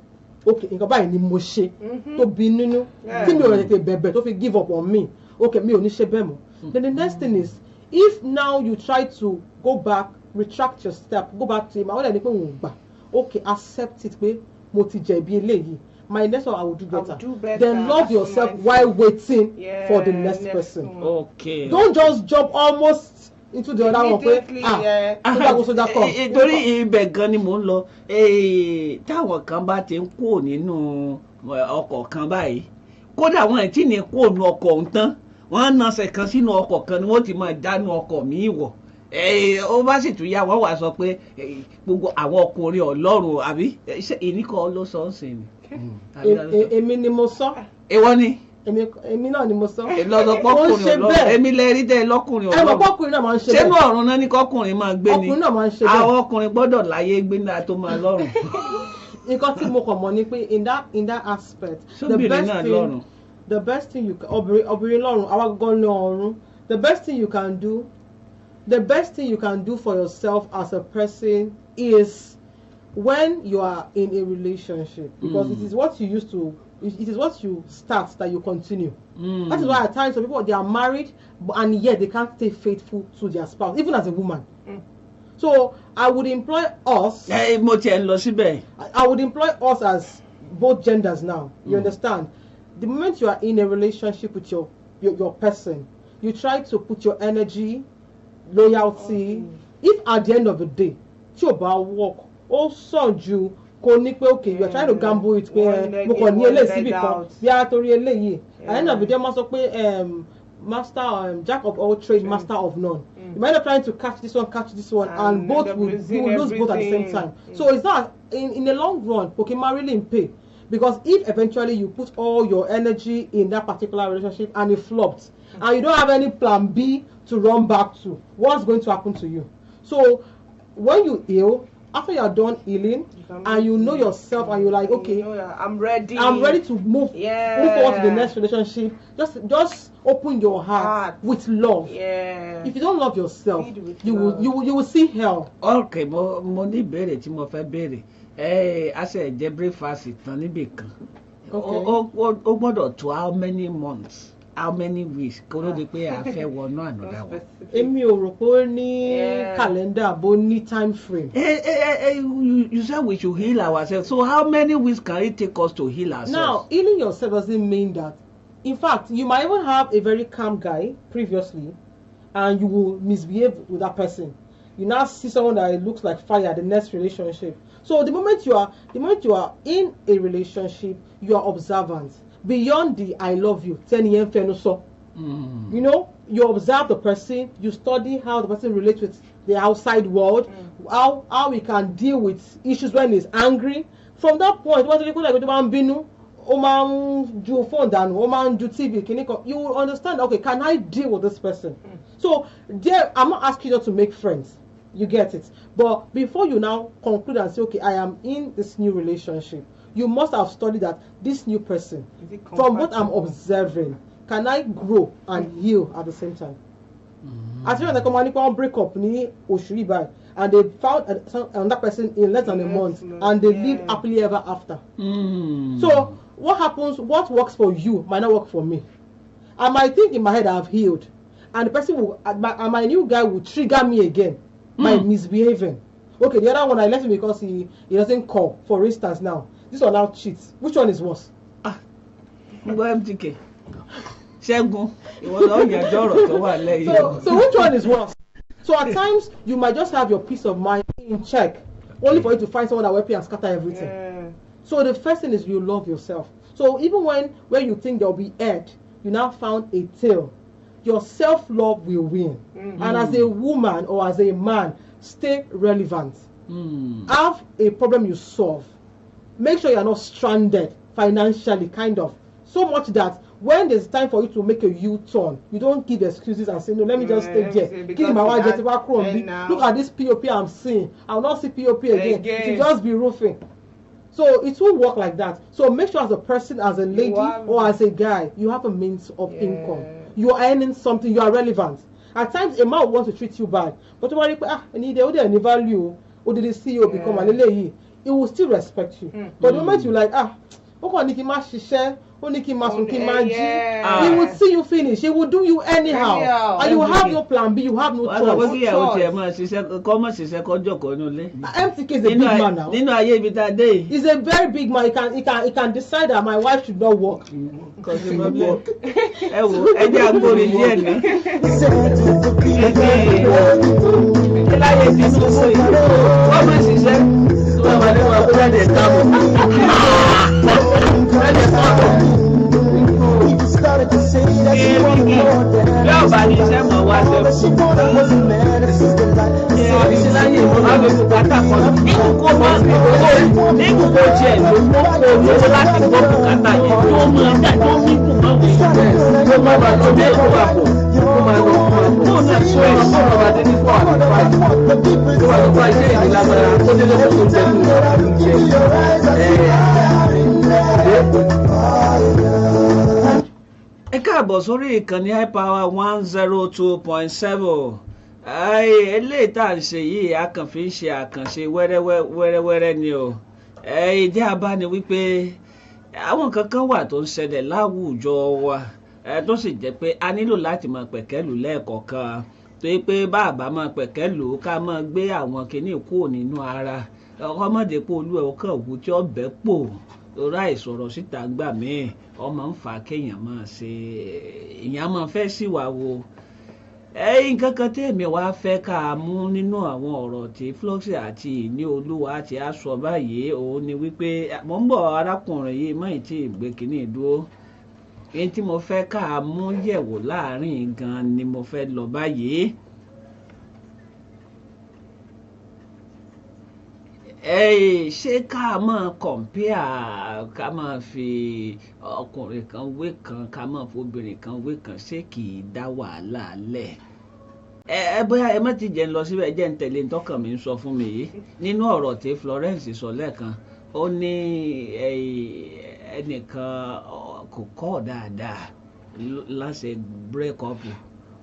Okay, nǹkan báyìí ni mo ṣe tó bí nínú tí mi ò rẹ̀ tètè bẹ̀bẹ̀ tó fi give up on me. Okay, mi ò ní ṣe bẹ́ẹ̀ mọ́. Then the next thing is, if now you try to go back, retract your step, go back to him, okay, accept it, pé mo ti jẹ̀bi eléyìí. My next one I will do better. Then love yourself while waiting for the next person. Okay. Don't just jump almost into the other one. Torí ibẹ̀ gan ni mò ń lọ. Táwọn kan bá ti ń kúrò nínú ọkọ̀ kan báyìí, kódà wọn tí ní kúrò nínú ọkọ̀ ọ̀hún tán, wọ́n na ṣe kan sínú ọkọ̀ kan ni wọ́n ti máa dánú ọkọ̀ míì wọ̀. Ó bá sì tún yá wọ́n wá sọ pé gbogbo àwọn ọkùnrin Ọlọ́run àbí ìníkọ̀ ló sọ ń sìn ni. Èmi ni mo sọ. Èwo ni? Èmi náà ni mo sọ. Lọ́sọ̀ pọ́kùnrin Ọlọ́run. Èmi lẹ rí tẹ́ lọ́kùnrin Ọlọ́run. Ẹ̀mọ̀ pọ́kùnrin náà máa ń ṣe bẹ́ẹ̀. Ṣé ọ̀run náà ní kọ́kùnrin máa gbé ni? Ọkùnrin náà máa ń ṣe bẹ́ẹ̀. Àwọn ọkùnrin gbọ́dọ̀ láyé gbé náà tó máa lọ́rùn. Nǹkan tí mo kàn mọ̀ ni pé in that aspect, the best thing you can obìnrin lọ́rùn, àwa gangan ní ọ̀run. The best thing you can do for yourself as a person is when you are in a relationship, because it is what you start that you continue. That is why at times some people, they are married and yet they can't stay faithful to their spouse, even as a woman. So I would employ us. I would employ us as both genders now. You understand? The moment you are in a relationship with your person, you try to put your energy, loyalty. If at the end of the day, work, also you okay, you are trying to gamble it. At the end of the day, master, jack of all trades, master of none. You might be trying to catch this one, and both you will lose both at the same time. So it's not in the long run, Pokemon really in pay. Because if eventually you put all your energy in that particular relationship and it flopped, and you don't have any plan B to run back to, what's going to happen to you? So when you heal, after you are done healing, and you know yourself, and you're like, okay, I'm ready to move forward to the next relationship. Just open your heart with love. If you don't love yourself, you will see hell. Okay, mo ní ìbéèrè tí mo fẹ́ béèrè. A ṣe jẹ breakfast tán níbì kan. Ó gbọ́dọ̀ tó how many months? How many weeks? Kó ló di pé a fẹ́ wọnú another one. Èmi ò rò pé ó ní calendar bó ní time frame. You said we should heal ourselves. So how many weeks can it take us to heal ourselves? Now, healing yourself doesn't mean that. In fact, you might even have a very calm guy previously, and you will misbehave with that person. You now see someone that looks like fire, the next relationship. So the moment you are in a relationship, you are observant. Beyond the I love you, 10 years fenuso. You know, you observe the person, you study how the person relates with the outside world, how he can deal with issues when he's angry. From that point, what do you call like ó máa ń ju phone dànù, ó máa ń ju TV kìíní kan, you will understand, okay, can I deal with this person? So there, I'm not asking you to make friends, you get it, but before you now conclude and say, okay, I am in this new relationship, you must have studied that this new person, from what I'm observing, can I grow and heal at the same time? As you know, the company can break up ni oṣù yìí, and they found another person in less than a month, and they live happily ever after. So what happens? What works for you might not work for me. I might think in my head I've healed, and the person will, and my new guy will trigger me again by misbehaving. Okay, the other one I left him because he doesn't call. For instance, now this one now cheats. Which one is worse? MTK. Ṣẹ́gun, ìwọ ló yànjọ́ ọ̀rọ̀ tó wà lẹ́yìn. So which one is worse? So at times you might just have your peace of mind in check, only for you to find someone that will pay and scatter everything. So the first thing is you love yourself. So even when you think there will be head, you now found a tail. Your self-love will win. And as a woman or as a man, stay relevant. Have a problem you solve. Make sure you are not stranded financially, kind of. So much that when there's time for you to make a U-turn, you don't give excuses and say, no, let me just stay there. Give my wife look at this POP I'm seeing. I will not see POP again. It will just be roofing. So it won't work like that. So make sure as a person, as a lady or as a guy, you have a means of income. You are earning something, you are relevant. At times a man wants to treat you bad, but when you value, or did the CEO become a lady, he will still respect you. But the moment you like, he will see you finish. He will do you anyhow. And you have no plan B, you have no choice. MTK is a big man now. He's a very big man. He can decide that my wife should not work. Ẹ káàbọ̀ sórí ìkànnì high power 102.7. Eléyìí tá à ń ṣe yìí a kàn fi ń ṣe àkànṣe wẹ́rẹ́wẹ́rẹ́ ni o. Ìdí abá ni wípé àwọn nǹkan kan wà tó ń ṣẹlẹ̀ láwùjọ wa tó sì jẹ́ pé a nílò láti máa pẹ̀kẹ́lù lẹ́ẹ̀kọ̀ọ̀kan tó yẹ pé bàbá máa pẹ̀kẹ́lù ká máa gbé àwọn kinní kúrò nínú ara ọmọdé pé olú ẹ̀ ọkàn òwú tí ó bẹ́ pò lórí àìsọ̀rọ̀ síta gbà míì ọmọ ń fà kéèyàn máa ṣe èèyàn máa fẹ́ síwà wo nǹkan kan tèmi wá fẹ́ ká mú nínú àwọn ọ̀rọ̀ tí Floxy àti ìní olúwa ti á sọ báyìí òun ni wípé mo ń bọ̀ arákùnrin yìí mọ́ ìtì ìgbé kínní dúró èyí tí mo fẹ́ ká mú yẹ̀wò láàrin gan ni mo fẹ́ lọ báyìí. Ṣé ká máa compare ká máa fi ọkùnrin kan wé kan ká máa fi obìnrin kan wé kan ṣé kì í dá wàhálà lẹ̀? Bóyá ẹ má ti jẹ́ ń lọ síbẹ̀ jẹ́ ń tẹ̀lé ntọ́kàn mi ń sọ fún mi yìí nínú ọ̀rọ̀ tí Florence sọ lẹ́ẹ̀kan ó ní ẹnìkan kò kọ́ dáadáa láṣẹ break up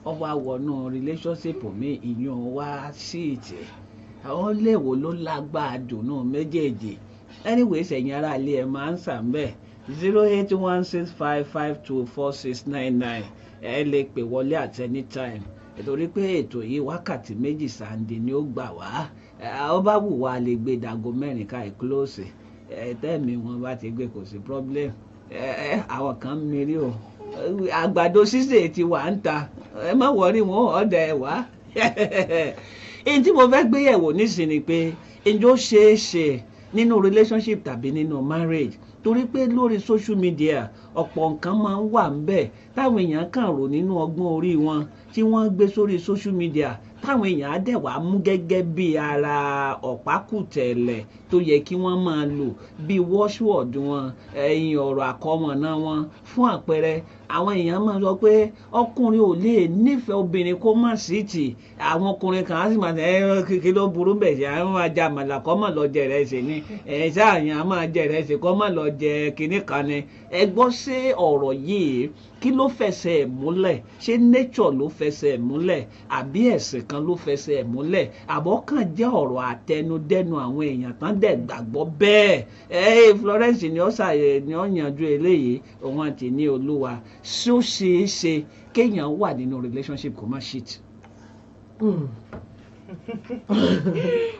ó wá wọnú relationship mi ìyún wá síìtì àwọn léèwò ló lágbára dùnú méjèèjì anyway sẹ̀yìn ara ilé ẹ̀ máa ń sàn bẹ́ẹ̀ 08165524699 ẹ lè pè wọlé at any time nítorí pé ètò yìí wákàtí méjì sànńdé ni ó gbà wá ó bá wù wá lè gbé dago mẹ́rin ká ẹ̀ close tẹ́ẹ̀mí wọn bá ti gbé kò sí problem àwọn kan mìírí o àgbàdo sísè ti wà ń ta ẹ má wọrí wọn ọ̀dà ẹ̀ wá èyí tí mo fẹ́ gbé yẹ̀wò nísìnyí pé ǹjọ́ ṣeé ṣe nínú relationship tàbí nínú marriage torí pé lórí social media ọ̀pọ̀ nǹkan máa ń wà ńbẹ̀ táwọn èèyàn kàn rò nínú ọgbọ́n orí wọn tí wọ́n gbé sórí social media táwọn èèyàn á dẹ̀ wá mú gẹ́gẹ́ bí ara ọ̀pákùtẹ̀lẹ̀ tó yẹ kí wọ́n máa lò bí washword wọn ẹ̀yìn ọ̀rọ̀ àkọmọ̀nà wọn fún àpẹẹrẹ àwọn èèyàn máa sọ pé ọkùnrin ò lè nífẹ̀ẹ́ obìnrin kó má sí tì àwọn ọkùnrin kan á sì máa kí ló burú bẹ̀ ṣe àwọn máa jẹ àmàlà kọ́ mọ̀ lọ jẹ ìrẹsì ni ṣáàyàn á máa jẹ ìrẹsì kọ́ mọ̀ lọ jẹ kinní kan ni ẹ gbọ́ ṣé ọ̀rọ̀ yìí kí ló fẹsẹ̀ ẹ̀ múlẹ̀ ṣé nature ló fẹsẹ̀ ẹ̀ múlẹ̀ àbí ẹ̀sìn kan ló fẹsẹ̀ ẹ̀ múlẹ̀ àbọ̀ kan jẹ́ ọ̀rọ̀ àtẹnudẹ́nu àwọn èèyàn tán dẹ̀ gbàgbọ́ bẹ́ẹ̀ Florence ni ó yanjú eléyìí òun àti ní olúwa ṣó ṣeé ṣe kéèyàn wà nínú relationship kó má shit.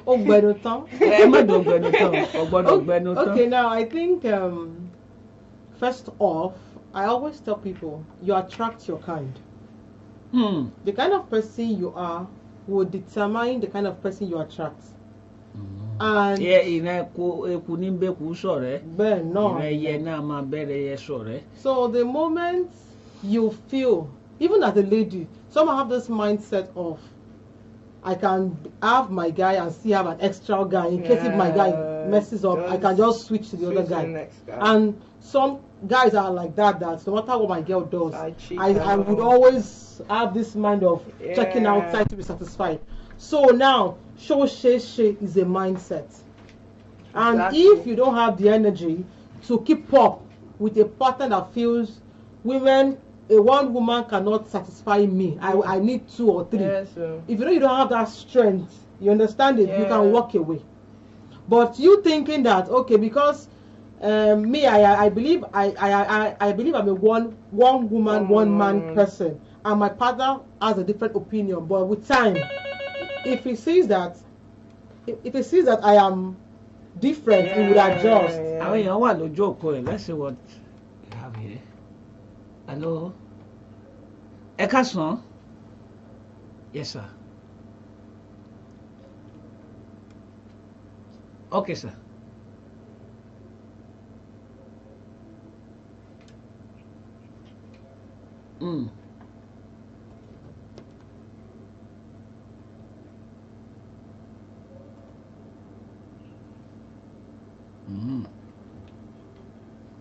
ó gbẹnu tán. ẹ má dùn gbẹnu tán ọgbọ́dọ̀ gbẹnu tán. Okay, now I think first off, I always tell people you attract your kind. The kind of person you are will determine the kind of person you attract. And ìrìn eku ní bẹ́ẹ̀kú ṣọ̀rẹ́ bẹ́ẹ̀ náà ìrìn ẹyẹ náà máa bẹ̀rẹ̀ ẹyẹ ṣọ̀rẹ́. So the moment you feel, even as a lady, some have this mindset of I can have my guy and still have an extra guy in case if my guy messes up, I can just switch to the other guy. And some guys are like that no matter what my girl does, I would always have this mind of checking outside to be satisfied. So now, show she is a mindset. And if you don't have the energy to keep up with a partner that feels one woman cannot satisfy me, I need 2 or 3. Yes, if you don't have that strength, you understand it, you can walk away. But you thinking that, okay, because me, I believe I believe I'm a one woman, one man person, and my partner has a different opinion. But with time, if he sees that I am different, he would adjust. Àwọn èèyàn wà lójú òkú ẹ̀. Let's see what you have here. Hello. Ẹ káàsán. Yes, sir. Okay, sir.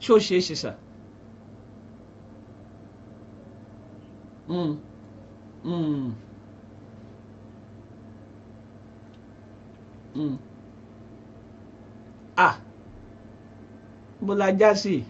Ṣé ó ṣeé ṣe sà? Bó la já sí?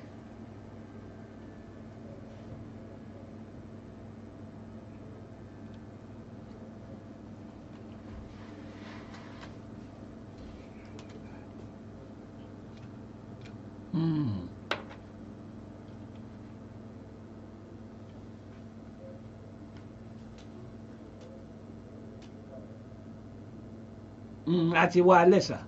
Àti wá alẹ́ sà.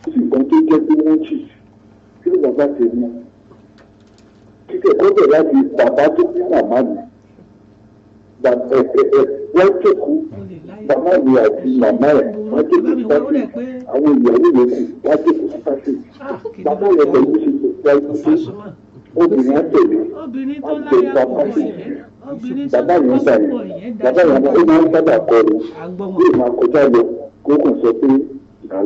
Ìgbọ́n tó jẹ́ pé wọ́n jì kí ló bàbá tèmi kíkẹ́ kọ́bẹ̀ láti bàbá tó bí màmá mi wọ́n jókòó bàbá mi àti màmá ẹ̀ wọ́n jókòó pàṣẹ àwọn ìyàwó yòókù wọ́n jókòó pàṣẹ bàbá yẹn pẹ̀lú ṣe tó pàṣẹ obìnrin á tẹ̀lé wọ́n tẹ̀ bàbá yẹn bàbá yẹn sàyẹn bàbá yẹn ó máa ń sábà kọ́ ni yóò máa kọjá lọ kó kàn sọ pé kò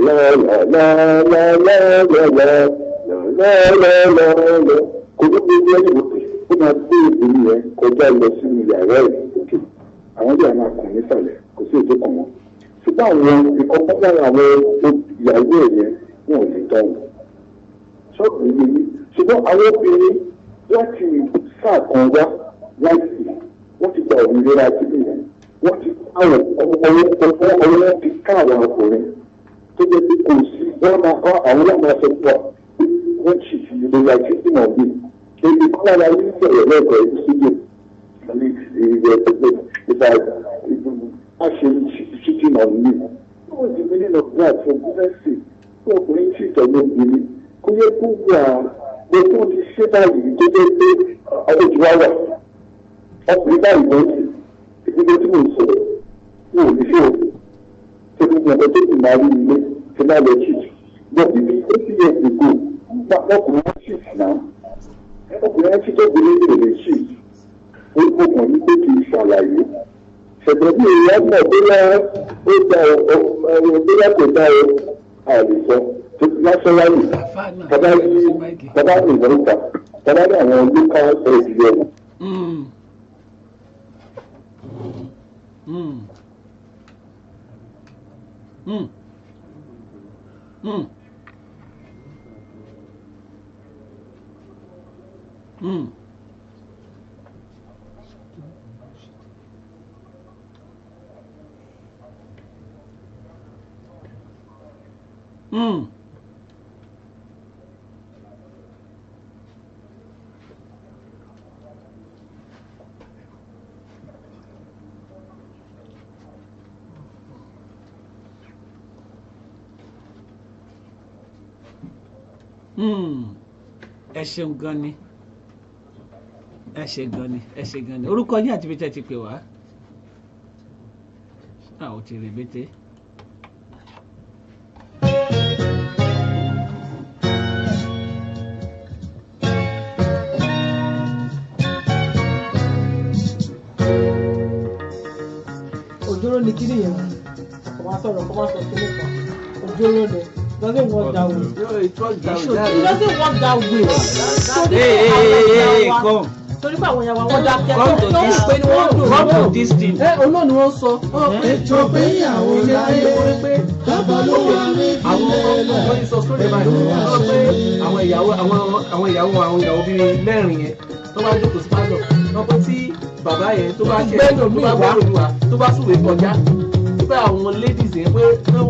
ní gbogbo ẹni òkè ó máa gbé ìbòmí yẹn kọjá lọ sínú yàrá ẹ̀ òkè àwọn yàrá máa kàn nísàlẹ̀ kò sí ètò kan wọn ṣùgbọ́n àwọn ìkọ́kọ́ lára àwọn ìyàwó ẹ̀ yẹn wọn ò lè tọ́ wọn ṣọ́ọ̀bù yìí ṣùgbọ́n àwọn obìnrin láti sáà kan wá láti wọ́n ti gba òmìnira sílẹ̀ yẹn wọ́n ti káwọn ọwọ́ ti ká àwọn ọkùnrin tó jẹ́ pé kò sí wọ́n máa kọ́ àwọn náà máa sọ fún wa wọ́n ti fi ìrora títí mọ̀ bí ebi kọ́ ara yín sọ̀rọ̀ lẹ́ẹ̀kọ́ ẹ̀dí sílẹ̀ ní ìrẹ̀ pẹ̀lú ìgbà àṣẹ títí mọ̀ ní. wọ́n ti fi nínú ọ̀gá àti ọ̀gbọ́nẹ́sì fún ọkùnrin tí ìtọ́jú obìnrin kó yẹ kó wà gbogbo ti ṣe báyìí tó jẹ́ pé ọdún tí wá wà ọkùnrin báyìí ló ń sè tó tí mo sọ mo ò ní ṣe o ṣe gbogbo nǹkan tó ti máa rí ilé ṣe máa lọ ṣì bọ̀ bíbí 8 years ago ọkùnrin wọn ṣì náà ọkùnrin wọn ṣì tó gbélé ìròyìn ṣì orúkọ kan ní pé kì í ṣàlàyé ṣẹ̀dọ̀ bí èèyàn mọ̀ bóyá ó da bóyá kò dá o àìsọ nationally tọ́ba ní ìwọ̀nba tọ́ba ní àwọn local ìdílé ọ̀nà. Ẹ ṣeun gan ni ẹ ṣe gan ni orúkọ yín àti ibi tẹ́ ti pè wá ò ti rèbété. Òjòrò ni kíni yẹn kò máa sọ̀rọ̀ kò máa sọ kíni kan òjòrò ni doesn't work that way. It doesn't work that way. Come. Torí pé àwọn ìyàwó àwọn dákẹ́ Come to tó ń this. pè ní wọ́n dùn. Come to this thing. Olóò ni wọ́n sọ. ètò ìgbéyàwó láyé bàbá ló wà ní ìdílé wọ́n sọ sórí báyìí wọ́n sọ pé àwọn ìyàwó bíi mẹ́rin yẹn tó bá jókòó sí pálọ̀ wọ́n pé tí bàbá yẹn tó bá ṣe tó bá súwèé kọjá pé àwọn ladies yẹn pé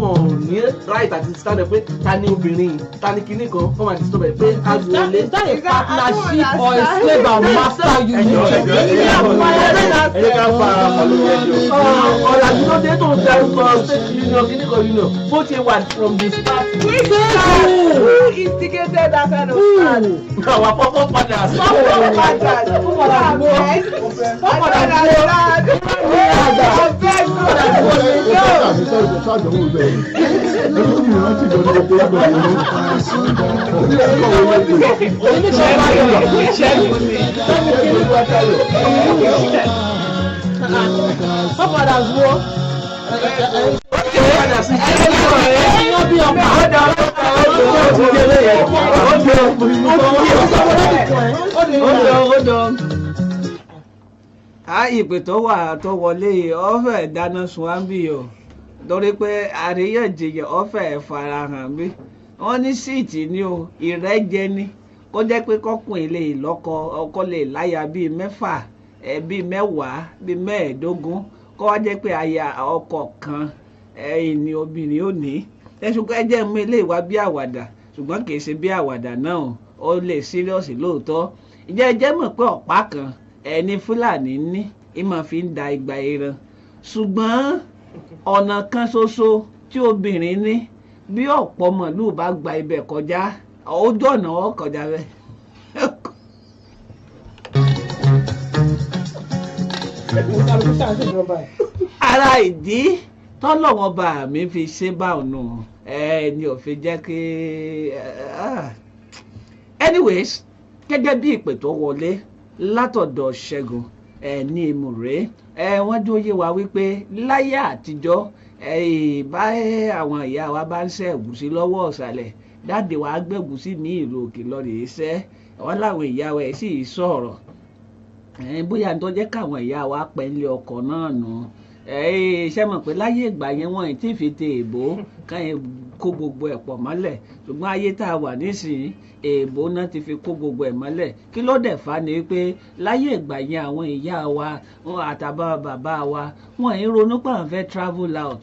wọ́n ní right àti stand up pé ta ni obìnrin ta ni kinní kan wọ́n máa disturb ẹ̀ pé a ju ilé. Is that a partnership or a slave and master union? ẹ̀yẹ́ ká fa ọ̀làjú ló dé tó ń darúkọ state union kinní kan union bó ṣe wà from the start. Who instigated that kind of plan? Àwọn pọ́pọ́ padà sí. Ìpè tó wọlé ọ̀fẹ́ dáná sun wá ń bì o torí pé àríyànjiyàn ọ̀fẹ́ farahàn bí wọ́n ní síìtì ni o ìrẹ́jẹ ni kó jẹ́ pé kọ́kùnrin lè lọ́kọ ọkọ lè láya bíi mẹ́fà bíi mẹ́wàá bíi mẹ́ẹ̀ẹ́dógún kó wá jẹ́ pé aya ọkọ kan ni obìnrin ò ní ẹ̀sùnkọ́ ẹjẹ́ mú ilé ìwà bí àwàdà ṣùgbọ́n kì í ṣe bí àwàdà náà ó lè síríọ̀sì lóòótọ́ ìjẹ́ mọ̀ pé ọ̀pá kan ẹni Fúlàní ní ìmọ̀ fi ń da igba ẹran ṣùgbọ́n ọ̀nà kan ṣoṣo tí obìnrin ní bí ọ̀pọ̀ màlúù bá gba ibẹ̀ kọjá ojú ọ̀nà wọn kọjá bẹ́ẹ̀. Ara ìdí tọ́lọ́wọ́n bá mi fi ṣe báwọn nù ni ò fi jẹ́ kí anyways gẹ́gẹ́ bí ìpè tó wọlé látọ̀dọ̀ Ṣẹ́gun ní Ìmùrè wọ́n jó yé wa wípé láyé àtijọ́ bá àwọn ìyá wa bá ń ṣe ẹ̀gúsí lọ́wọ́ ọ̀sàlẹ̀ dáàdì wa gbẹ̀gúsí ní ìlú òkè lọ́rẹ̀ iṣẹ́ wọn láwọn ìyá wa ẹ̀ sì sọ̀rọ̀ bóyá tó jẹ́ káwọn ìyá wa pẹ́ńlé ọkọ̀ náà nù ṣe mọ̀ pé láyé ìgbà yẹn wọ́n ti fi te èbó káyẹn kó gbogbo ẹ̀ pọ̀ mọ́lẹ̀ ṣùgbọ́n ayé tá a wà nísìnyí èbó náà ti fi kó gbogbo ẹ̀ mọ́lẹ̀ kí ló dẹ̀ fà ni wípé láyé ìgbà yẹn àwọn ìyá wa àtàbà bàbá wa wọ́n ń ronú pé àwọn fẹ́ travel out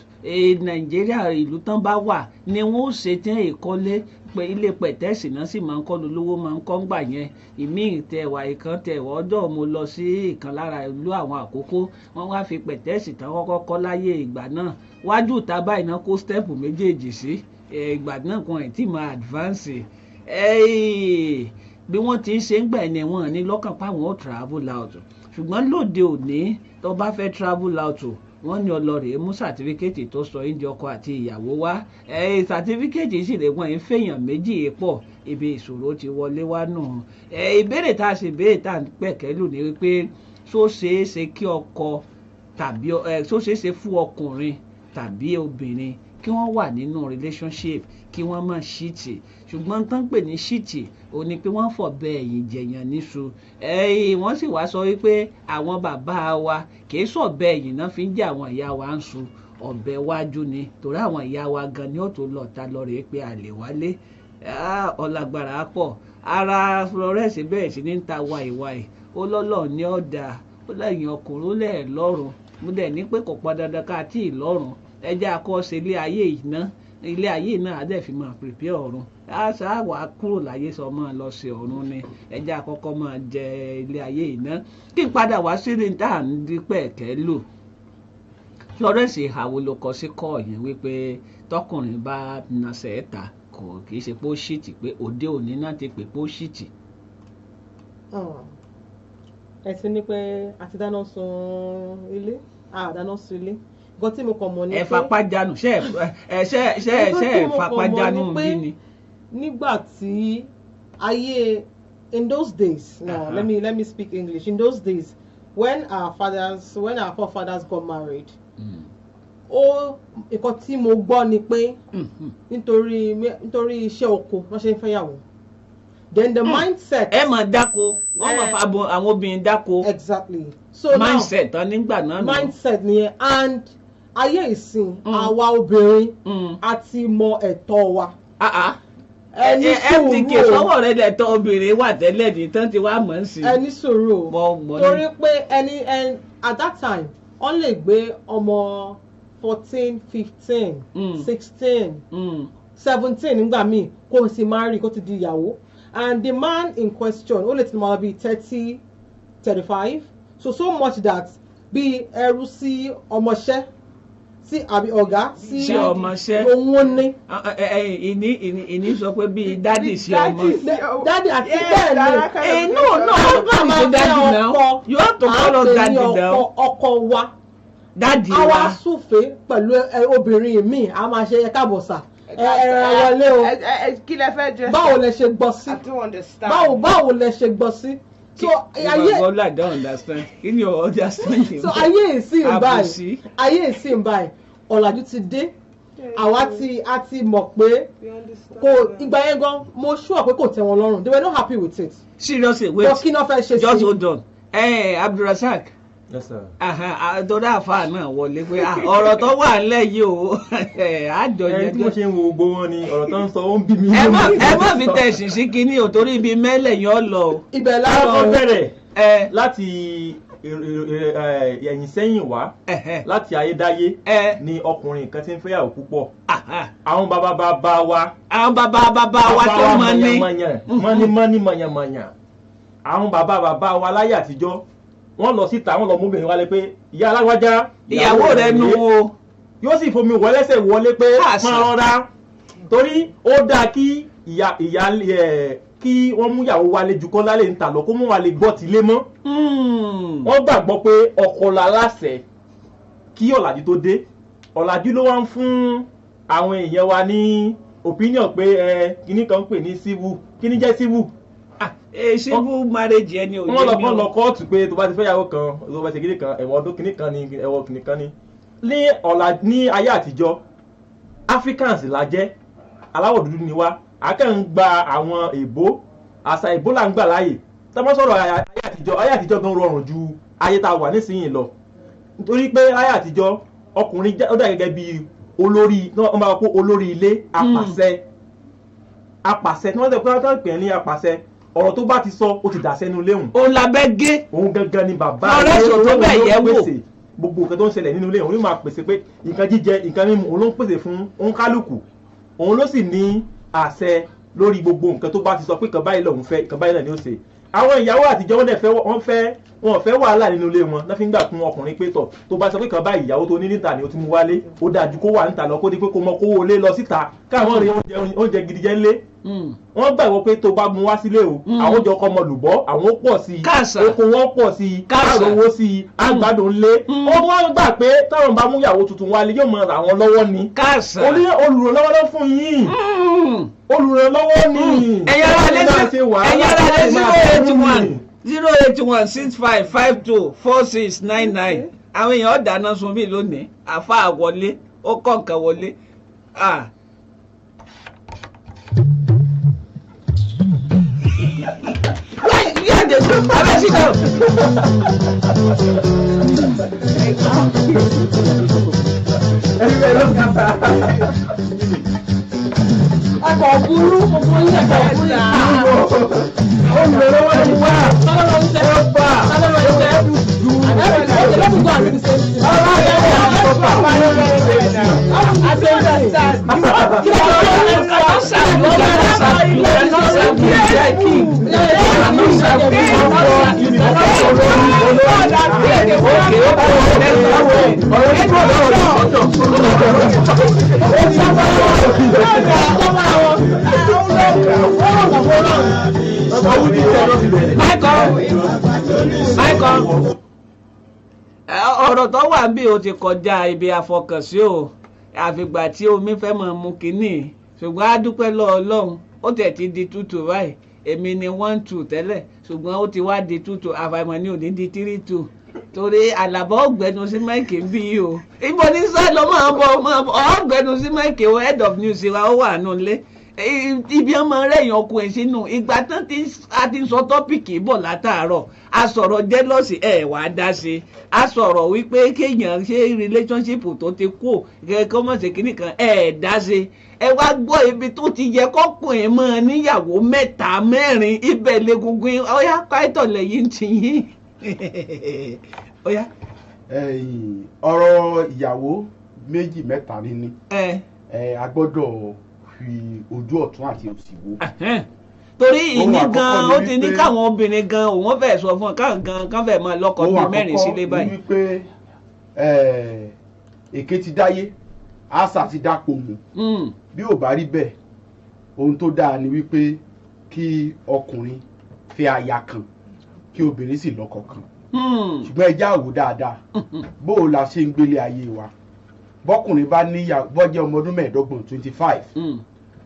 Nàìjíríà ìlú tán bá wà ni wọ́n ó ṣe tí ìkọ́lé pé ilé pẹ̀tẹ́sì náà sì máa ń kọ́ lólówó máa ń kọ́ ń gbà yẹn ìmí ìtẹ̀wà ìkan tẹ̀wà ọjọ́ mo lọ sí ìkan lára ìlú àwọn Àkókó wọ́n wá fi pẹ̀tẹ́sì tán kọ́kọ́ kọ́ láyé ìgbà náà wájú ìta báyìí náà kó stẹ́ẹ̀pù méjèèjì sí ìgbà náà kan ẹ̀ tí máa advance bí wọ́n ti ń ṣe ń gbà ẹni wọn ní lọ́kàn páwọn ó travel out ṣùgbọ́n lóde òní tó bá fẹ́ travel out wọ́n ní ọlọ́rẹ̀ mú sàtífíkẹ́tì tó sọ yín di ọkọ àti ìyàwó wá sàtífíkẹ́tì sì lè wọ́n fèèyàn méjì pọ̀ ibi ìṣòro ti wọlé wá nù. Ìbéèrè tá a ṣe béèrè tá a pẹ̀kẹ́lù ni wípé ṣó ṣeé ṣe kí ọkọ tàbí ṣó ṣeé ṣe fún ọkùnrin tàbí obìnrin kí wọ́n wà nínú relationship kí wọ́n má ṣíìtì ṣùgbọ́n tán pè ní ṣíìtì ò ní pé wọ́n fọ̀bẹ ẹ̀yìn jẹ̀yàn níṣu wọ́n sì wá sọ wípé àwọn bàbá wa kì í sọ̀bẹ ẹ̀yìn náà fi ń jẹ́ àwọn ìyá wa ń su ọ̀bẹ wájú ni torí àwọn ìyá wa gan ni ó tó lọ ta lọ rèé pé àlè wálé ọ̀làgbàrà pọ̀ ara Florence bẹ́ẹ̀ sì ní ń ta wàìwàì ó lọ́lọ́ ní ọ̀dà ó lẹ́yìn ọkùnrin ó lẹ́ẹ̀ lọ́rùn mo dẹ̀ ní pé kò pọn dandan ká tí ì lọ́rùn ẹjẹ́ àkọ́ṣe ilé ayé náà adẹ́ fi máa prepare ọ̀run àṣà wàá kúrò láyé sọ máa lọ sí ọ̀run ni ẹjẹ́ àkọ́kọ́ máa jẹ ilé ayé iná kí n padà wá sí ní tá à ń dípẹ́ kẹ́ lò Florence ìhàwó ló kọ sí kọ́ yẹn wípé tọkùnrin bá nasẹ̀ ta kì í ṣe pé ó ṣìtì pé òde òní náà ti pè pé ó ṣìtì. ẹ ti ní pé a ti dáná sun ilé a dáná sun ilé nǹkan tí mo kàn mọ̀ ni pé ẹ fapájánu ṣe ẹ fapájánu bí ni. nígbà tí ayé in those days now let me speak English in those days when our forefathers got married nǹkan tí mo gbọ́ ni pé nítorí iṣẹ́ oko wọ́n ṣe ń fẹ́yàwó then the mindset. ẹ máa dáko wọ́n máa fa àwọn obìnrin dáko. exactly so mindset tán nígbà náà. mindset nìyẹn and ayé ìsìn àwa obìnrin àti mọ ẹ̀tọ́ wa. mtk sọ́wọ́ rẹ̀ lẹ́tọ́ obìnrin wà tẹ́lẹ̀ ní tán ti wá mọ̀ ń sìn. ẹni sòrò torí pé ẹni at that time wọ́n lè gbé ọmọ 14 15 16 17 nígbà míì kó sì marry kó ti di ìyàwó and the man in question ó lè ti máa bí 30 35 so much that bí ẹrú sí ọmọṣẹ́ sí àbí ọ̀gá sí ọmọṣẹ́ òun ní. ìní sọ pé bíi dádì sí ọmọ. dádì àti bẹ́ẹ̀ ni no bá mi ṣe dádì náà you have to call us dádì náà. ọkọ wa dádì wa. àwa súfèé pẹ̀lú obìnrin mi a máa ṣe ẹ̀ka bọ̀sà wọlé o. kí lẹ fẹ́ jẹ. báwo lẹ ṣe gbọ́ sí. I don't understand. báwo lẹ ṣe gbọ́ sí. so I don't understand. In your understanding. so ayé ìsìn báyìí ọ̀làjú ti dé àwa a ti mọ̀ pé ìgbà yẹn gan mo sure pé kò tẹ́ wọn lọ́rùn they were not happy with it. seriously wait but kí náà fẹ́ ṣe sí. just hold on Abdulrasaq. Yes sir. Àtọ́dá àfa náà wọlé pé ọ̀rọ̀ tó wà nílẹ̀ yìí o àjọ jẹjẹ. tí mo ṣe ń wo gbogbo wọn ni ọ̀rọ̀ tó ń sọ ó ń bí mi. ẹ má fi tẹ̀sí sí kínní o torí ibi mẹ́lẹ̀ yẹn ọ lọ o. ibẹ̀ láwọn ó bẹ̀rẹ̀ láti ẹ̀yìn sẹ́yìn wá láti ayédáyé ni ọkùnrin kan ti ń fẹ́yàwó púpọ̀. àwọn bàbá wa tó mọ ní. mọ́ní mọ̀yàmọ̀yà àwọn bàbá wa láyé àtijọ́ wọ́n lọ síta wọ́n lọ mú obìnrin wálé pé ìyá alágbájá ìyàwó rẹ̀ nu o yóò sì fomi wọlẹ́sẹ̀ wọlé pé máa rọra torí ó dáa kí kí wọ́n mú ìyàwó wálé ju kọ́ lálẹ́ níta lọ kó mú wálé gbọ́ tilé mọ́. wọ́n gbàgbọ́ pé ọkọ la láṣẹ kí ọ̀làjú tó dé ọ̀làjú ló wá ń fún àwọn èèyàn wa ní opinion pé kíní kan ń pè ní civil kíní jẹ́ civil. civil marriage ẹni ò yé mi o. wọ́n lọ kóòtù pé tó bá ti fẹ́ yàwó kan tó bá ti kíní kan ẹ̀wọ̀n ọdún kíní kan ni ẹ̀wọ̀n kíní kan ni. ní ayé àtijọ́ Africans la jẹ́ aláwọ̀ dúdú ni wá akẹ́ ń gba àwọn èbó àṣà èbó là ń gbà láàyè tá a bá sọ̀rọ̀ ayé àtijọ́ gan rọrùn ju ayé tá a wà nísìnyí lọ nítorí pé ayé àtijọ́ ọkùnrin ó dà gẹ́gẹ́ bí olórí wọ́n máa kó olórí ilé apàṣẹ tí wọ́n tẹ̀ pé wọ́n pè ní apàṣẹ ọ̀rọ̀ tó bá ti sọ ó ti dà sẹ́nu léhùn. òun labẹ́ gé. òun gangan ni bàbá rẹ̀ tó bẹ̀ yẹ̀ wò. gbogbo nǹkan tó ń ṣẹlẹ̀ nínú ilé òun ló máa pèsè pé nǹkan jíjẹ nǹkan mímu òun ló ń pèsè fún òǹkálùkù òun ló sì ní àṣẹ lórí gbogbo nǹkan tó bá ti sọ pé kan báyìí lòun fẹ́ kan báyìí náà ni ó ṣe. àwọn ìyàwó àtijọ́ wọ́n fẹ́ wàhálà nínú ilé wọn náà fi ń gbà fún ọkùnrin pé tọ̀ tó bá sọ pé kan báyìí ìyàwó tó ní níta ni ó ti mú wálé ó dájú kó wà níta lọ kó di pé kó mọ kó wọlé lọ síta káwọn rí oúnjẹ gidi jẹ ńlé wọ́n gbàgbọ́ pé tó bá mú wá sílé o àwọn jọ kọ́ ọmọ lùbọ́ àwọn ó pọ̀ sí i oko wọn pọ̀ sí i àròwó sí i àgbàdo ńlé wọ́n gbà pé táwọn bá mú ìyàwó tuntun wálé yóò mọ ra wọn lọ́wọ́ ni olùrànlọ́wọ́ ló fún yín olùrànlọ́wọ́ ni ẹ̀yà ara lé 08165524699 àwọn èèyàn dáná sun bí lónìí àfa wọlé ó kọ́ nǹkan wọlé. Ẹ̀kọ́ burú gbogbo yín ẹ̀kọ́ burú olùrànlọ́wọ́ ni wá ọlọ́run ṣe é bá ọlọ́run ṣe é dùdú ẹ̀rọ lọ́dún gbọ́ àti ṣe ọ̀rọ̀ tó wà ń bí o ti kọjá ibi àfọkànsí o àfìgbà tí omi fẹ́ mọ̀ mú kínní ṣùgbọ́n a dúpẹ́ lọ́ọ́ Ọlọ́run ó tẹ̀ ti di tútù báyìí èmi ni 1-2 tẹ́lẹ̀ ṣùgbọ́n ó ti wá di tútù àfàìmọ̀ ní òní di 3-2 torí àlàbọ̀ ọ̀gbẹ́nu sí máìkì ń bí yìí o ibo ní sálọ máa bọ̀ ọ̀gbẹ́nu sí máìkì o head of news wa ó wà nù lé ibi ọmọ rẹ̀yìn ọkùnrin sínú ìgbà tán a ti sọ tọ́pìkì bọ̀ látàárọ̀ a sọ̀rọ̀ jẹ́lọ́sì wà á dá sí a sọ̀rọ̀ wípé kéèyàn ṣe relationship tó ti kú kẹ́kọ́ mọ̀ sí kíní kan dá sí ẹ wá gbọ́ ibi tó ti yẹ kọ́kùnrin mọ́ níyàwó 3-4 ibẹ̀ lẹ́gungun ọ̀yá káìtọ̀ lẹ́yìn tì yín ọ̀yá. ọ̀rọ̀ ìyàwó 2-3 níní a gbọ́dọ̀ fi ojú ọ̀tún àti òsì wo. torí ìní gan ó ti ní káwọn obìnrin gan òun fẹ́ sọ fún ọ kán fẹ́ máa lọ́kọ bíi 4 sílé báyìí. ohun àkọ́kọ́ wípé èké ti dáyé àṣà ti dápò mu bí ò bá rí bẹ́ẹ̀ ohun tó dáa ni wípé kí ọkùnrin fẹ́ aya kan kí obìnrin sì lọ́kọ kan ṣùgbọ́n ẹ já wò dáadáa bó o la ṣe ń gbélé ayé wa bọ́kùnrin bá níyàwó bọ́jẹ́ ọmọ ọdún 25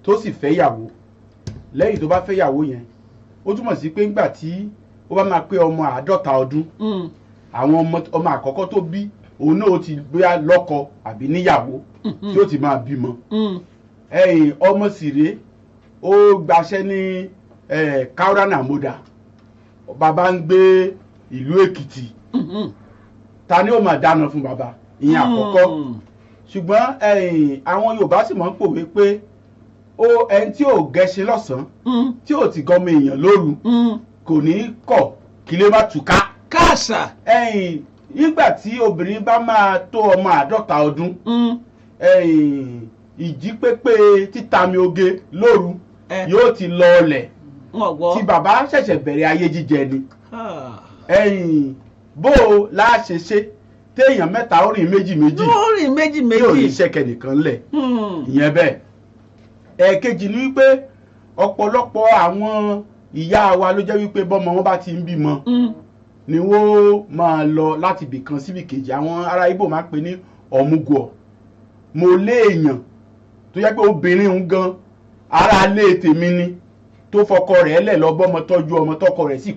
tó sì fẹ́ yàwó lẹ́yìn tó bá fẹ́ yàwó yẹn ó túmọ̀ sí pé ńgbà tí ó bá máa pé ọmọ 50 ọdún àwọn ọmọ àkọ́kọ́ tó bí òun náà ó ti bóyá lọ́kọ àbí níyàwó tí ó ti máa bímọ ọmọ sì rèé ó gbaṣẹ́ ní Kaurana Moda bàbá ń gbé ìlú Èkìtì ta ni ó máa dáná fún bàbá ìyẹn àkọ́kọ́ ṣùgbọ́n àwọn Yorùbá sì máa ń pòwe pé ẹni tí ò gẹṣin lọ́sàn-án tí ò ti gọmọ èèyàn lóru kò ní kọ̀ kí lè má túká. káàsà. nígbà tí obìnrin bá máa tó ọmọ 50 ọdún ìjí pépé títami oge lóru yóò ti lọ ọlẹ̀ tí bàbá ṣẹ̀ṣẹ̀ bẹ̀rẹ̀ ayé jíjẹ ni bó o láṣẹ ṣe téèyàn 3 ó rìn méjì yóò ní ṣẹ̀kẹ̀ nìkan lẹ̀ ìyẹn bẹ́ẹ̀. ẹ̀ẹ̀kejì ni wípé ọ̀pọ̀lọpọ̀ àwọn ìyá wa ló jẹ́ wípé bọ́mọ wọn bá ti ń bímọ ni wọ́n máa lọ láti ibì kan síbì kejì àwọn ará Ìgbò máa ń pè ní ọ̀mùgọ̀ mo lé èèyàn tó jẹ́ pé obìnrin ń gan ará ilé tèmi ni tó fọkọ rẹ̀ lẹ̀ lọ bọ́mọ tọ́jú ọmọ tọkọ rẹ̀ sì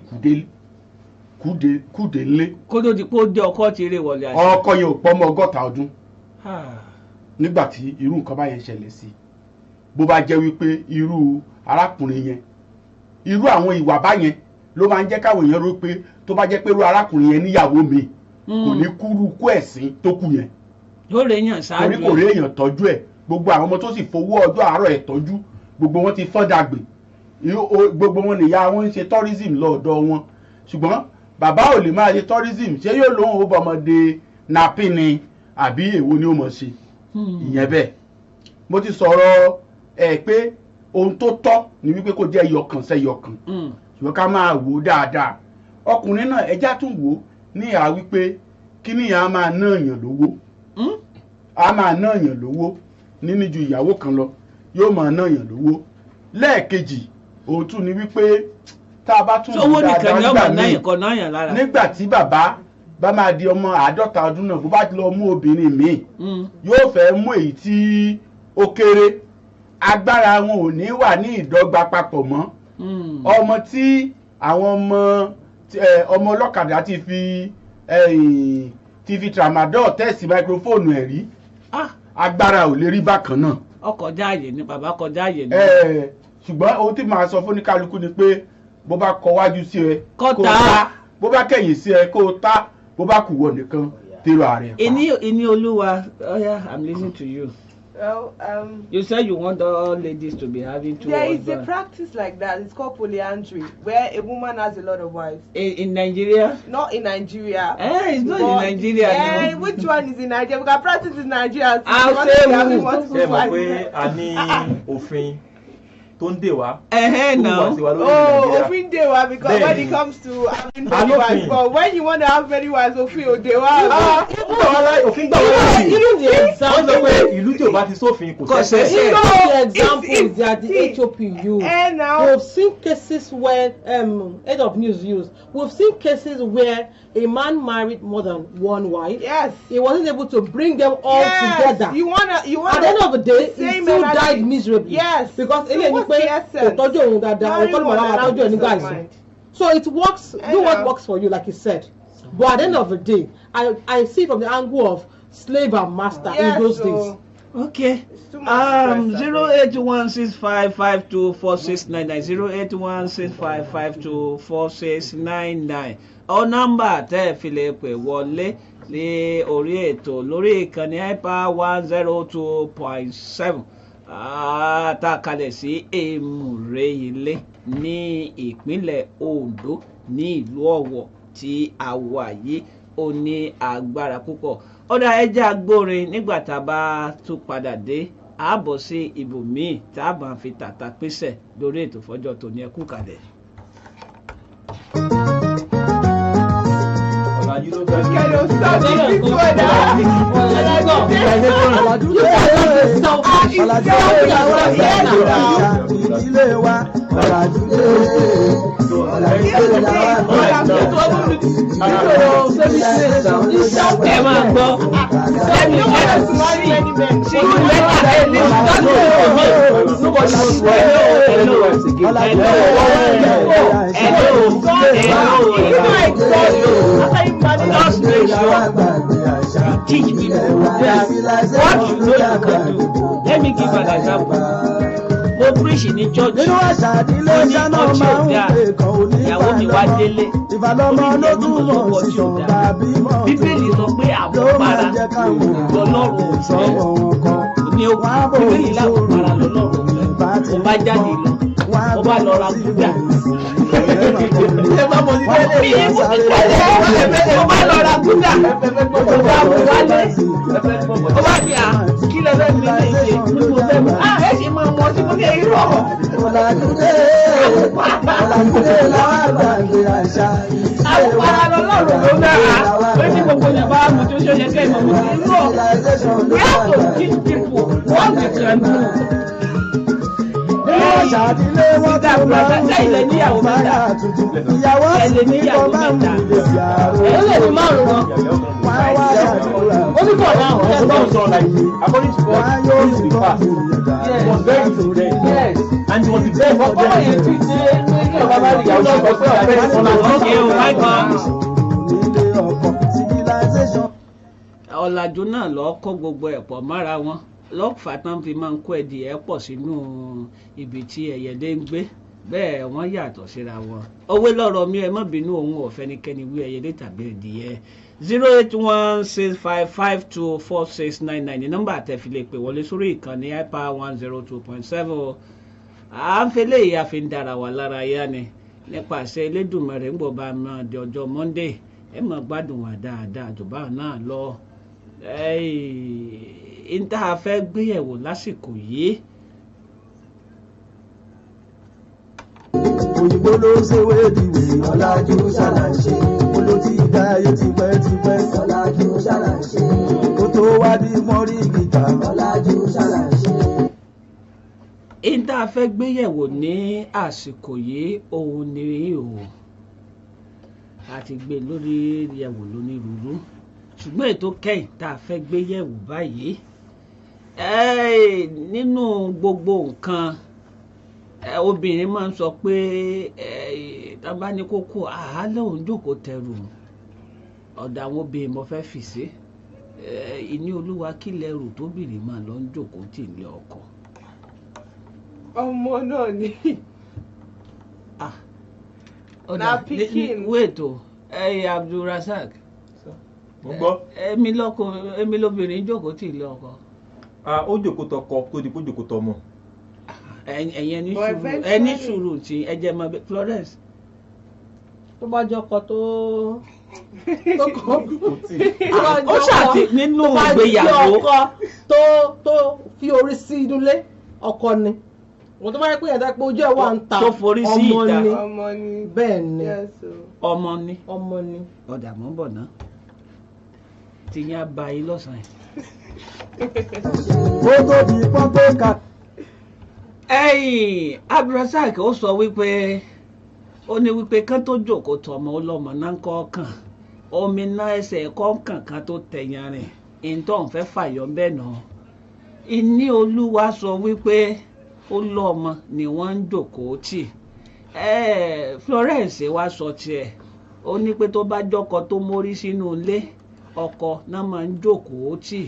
kúdé lé. kó tó di pé ó dé ọkọ ti rè wọlé àṣẹ. ọkọ yẹn ò pọ́ ọmọ 60 ọdún nígbà tí irú nǹkan báyẹn ṣẹlẹ̀ sí bó bá jẹ́ wípé irú arákùnrin yẹn irú àwọn ìwà báyẹn ló máa ń jẹ́ káwọn èèyàn rò pé tó bá jẹ́ pé irú arákùnrin yẹn níyàwó mi kò ní kúrú kú ẹ̀sìn tó kù yẹn. yóò rè èèyàn ṣáájú torí kò rè èèyàn tọ́jú ẹ̀ gbogbo àwọn ọmọ tó sì fowó ọjọ́ àárọ̀ ẹ̀ tọ́jú gbogbo wọn ti fọ́n dàgbé gbogbo wọn nìyá wọn ń ṣe tourism lọ́ọ̀dọ̀ wọn ṣùgbọ́n bàbá ò lè máa ṣe tourism ṣé yóò lóhùn ó bọ́mọdé napin ni àbí èwo ni ó mọ̀ ṣe ìyẹn bẹ́ẹ̀. mo ti sọ̀rọ̀ pé ohun tó tọ́ ni wípé kó jẹ́ ẹyọkàn sẹ́yọkàn ṣùgbọ́n ká máa wò ó dáadáa ọkùnrin náà ẹjá tún wò ó ní ìhà wípé kí ni ìyá máa ná èèyàn lówó a máa ná èèyàn lówó níní ju ìyàwó kan lọ yóò máa ná èèyàn lówó lẹ́ẹ̀kejì òótú ni wípé tá a bá tún owó nìkan ni ọmọ náà kọ náà yàn lára. nígbà tí bàbá bá máa di ọmọ 50 ọdún náà bó bá lọ mú obìnrin míì yóò fẹ́ mú èyí tí ó kéré agbára wọn ò ní wà ní ìdọ́gba papọ̀ mọ́ ọmọ tí àwọn ọmọ ọlọ́kadà ti fi tramadol tẹ́sì máikrófóònù ẹ̀ rí agbára ò lè rí bákan náà. ọkọ̀ jáàyè ni bàbá kọjá àyè ni. ṣùgbọ́n ohun tí màá sọ fún ní kálukú ni pé bó bá kọ wájú sí ẹ kó ta bó bá kẹ̀yìn sí ẹ kó ta bó bá kù wọ nìkan tèrò ààrẹ pa. ìní olúwa I'm listening to you. Well, you said you want all ladies to be having two husbands. There is a practice like that. It's called polyandry, where a woman has a lot of wives. In Nigeria? Not in Nigeria. It's not in Nigeria. No. Which one is in Nigeria? We can practice in Nigeria. I'll say having multiple wives. òfin tó ń dè wá. Now. Òfin dè wá because when it comes to having many wives, but when you want to have many wives, òfin ò dè wá. Òfin gbà wá láyè. Even the example. Wọ́n sọ pé ìlú tí ò bá ti sófin kò sẹ́sẹ̀. The examples that the HOP use. Now We've seen cases where head of news used. We've seen cases where a man married more than one wife. Yes. He wasn't able to bring them all together. You wanna. At the end of the day, he still died miserably. Yes. Because So what's the essence? So it works. Do what works for you, like you said. But at the end of the day, I see from the angle of slave and master in those days. Okay. 08165524699 08165524699 ọ nọ́mbà tẹ́ ẹ fi lè pè wọlé ní orí ètò lórí ìkànnì hyper 102.7 àtàkalẹ̀ sí Èmùrè Ilé ní ìpínlẹ̀ Ondo ní ìlú Ọ̀wọ̀ tí a wà yìí ó ní agbára púpọ̀. Ọ̀dà ẹja agbórin nígbà tá a bá tún padà dé ààbọ̀ sí ibòmíì tá a bá fi tàtà pèsè lórí ètò fọ́jọ́ tó ní ẹkú kalẹ̀. Ẹ máa gbọ́ lẹ́nu teach people what you know you can do. Let me give an example. Mo preach ní church. Mo ní ọtí ọ̀dà ìyàwó mi wá délé. Orí ìjẹ̀mú ló wọ ọtí ọ̀dà. Bíbélì sọ pé àmupara lọ́lọ́run òfin. Ní okùn bíbélì lámupara lọ́lọ́run òfin. Mo bá jáde lọ. Mo bá lọ ra gúdà. Mo bá lọ ra gúdà. Mo bá mú wálé. Mo bá ní à kí lè fẹ́ mi lè ṣe nípò sẹ́mu. Ẹ ṣe máa mọ tí mo ní irọ́. Àwòpara lọ́lọ́run ló dára. Ó ní gbogbo ìyàbá àmọ̀ tó ṣe yẹ kẹ́ ìmọ̀ mi ní irọ́. We have to teach people what they can do. Ilé níyàwó mẹ́ta. Ẹ̀lẹ́ níyàwó mẹ́ta. Ẹ̀lẹ́ ní márùn-ún. Ó ní bọ̀ náà. According to God, he used to be fast. He was very disciplined. Yes. And he was the best of them. Ọ̀làjú náà lọ kó gbogbo ẹ̀pọ̀ mára wọn lọ́fà tán fi máa ń kó ẹdìyẹ pọ̀ sínú ibi tí ẹyẹlé ń gbé bẹ́ẹ̀ wọ́n yàtọ̀ síra wọn. Òwe lọ́rọ̀ mi ẹ má bínú òun ọ̀fẹ́nikẹ́ni wí ẹyẹlé tàbí ẹdìyẹ. 08165524699 ní nọ́mbà àtẹ̀filẹ̀ pè wọlé sórí ìkànnì hyper 102.7. À ń fẹ́lẹ́ yìí a fi ń dára wà lára yá ni nípasẹ̀ Elédùmarè ń bọ̀ bá máa di ọjọ́ Monday ẹ máa gbádùn wà dáadáa jùbá náà lọ. N tá a fẹ́ gbéyẹ̀wò lásìkò yìí. Òyìnbó ló ṣe wédiwé ọ̀làjú ṣàlàṣe olótí ìdáyé tipẹ́tipẹ́ ọ̀làjú ṣàlàṣe kó tó wá di mọ́rí gíga ọ̀làjú ṣàlàṣe. èyí tá a fẹ́ gbéyẹ̀wò ní àsìkò yìí òun ni o a ti gbé lórí yẹ̀wò lónírúurú ṣùgbọ́n ètò kẹ́yìn tá a fẹ́ gbéyẹ̀wò báyìí nínú gbogbo nǹkan obìnrin máa ń sọ pé tá a bá ní kókó àhálẹ̀ òun jókòó tẹrù ọ̀dọ̀ àwọn obìnrin mo fẹ́ fi sí ìní olúwa kí lẹ́rù tóbìnrin máa lọ ń jókòó tì ní ọkọ. ọmọ náà ni. na pikin wait o Abdulrasaq mo gbọ́. èmi lóbìnrin jókòó tì ní ọkọ. ó jókòó tọkọ tó di kó jókòó tọmọ. ẹni sùúrù tí ẹ jẹ́ máa bẹ Florence. tó bá jọkọ tó kọ ó ṣàtì nínú ìgbéyàwó tó fi orí sí inú ilé ọkọ ni wọ́n tó bá yẹ pé ẹ̀dá pé ojú ẹ̀ wà ń ta tó forí sí ìta ọmọ ni bẹ́ẹ̀ ni ọmọ ni ọ̀dà mọ́ bọ̀ náà tí yẹn á ba yín lọ́sàn-án. Abdulrasaq ó sọ wípé ó ní wípé kán tó jókòó tọmọ ọlọ́mọ náà ń kọ́ kàn omi náà ẹsẹ̀ kọ̀ọ̀kan kan tó tẹ̀yàn rìn ìtọ́ ń fẹ́ fàyọ̀ bẹ́ẹ̀ náà ìní olúwa sọ wípé ó lọ́mọ ni wọ́n ń jókòó tì Florence wá sọ tiẹ̀ ó ní pé tó bá jọkọ tó mórí sínú ilé ọkọ náà máa ń jókòó tì.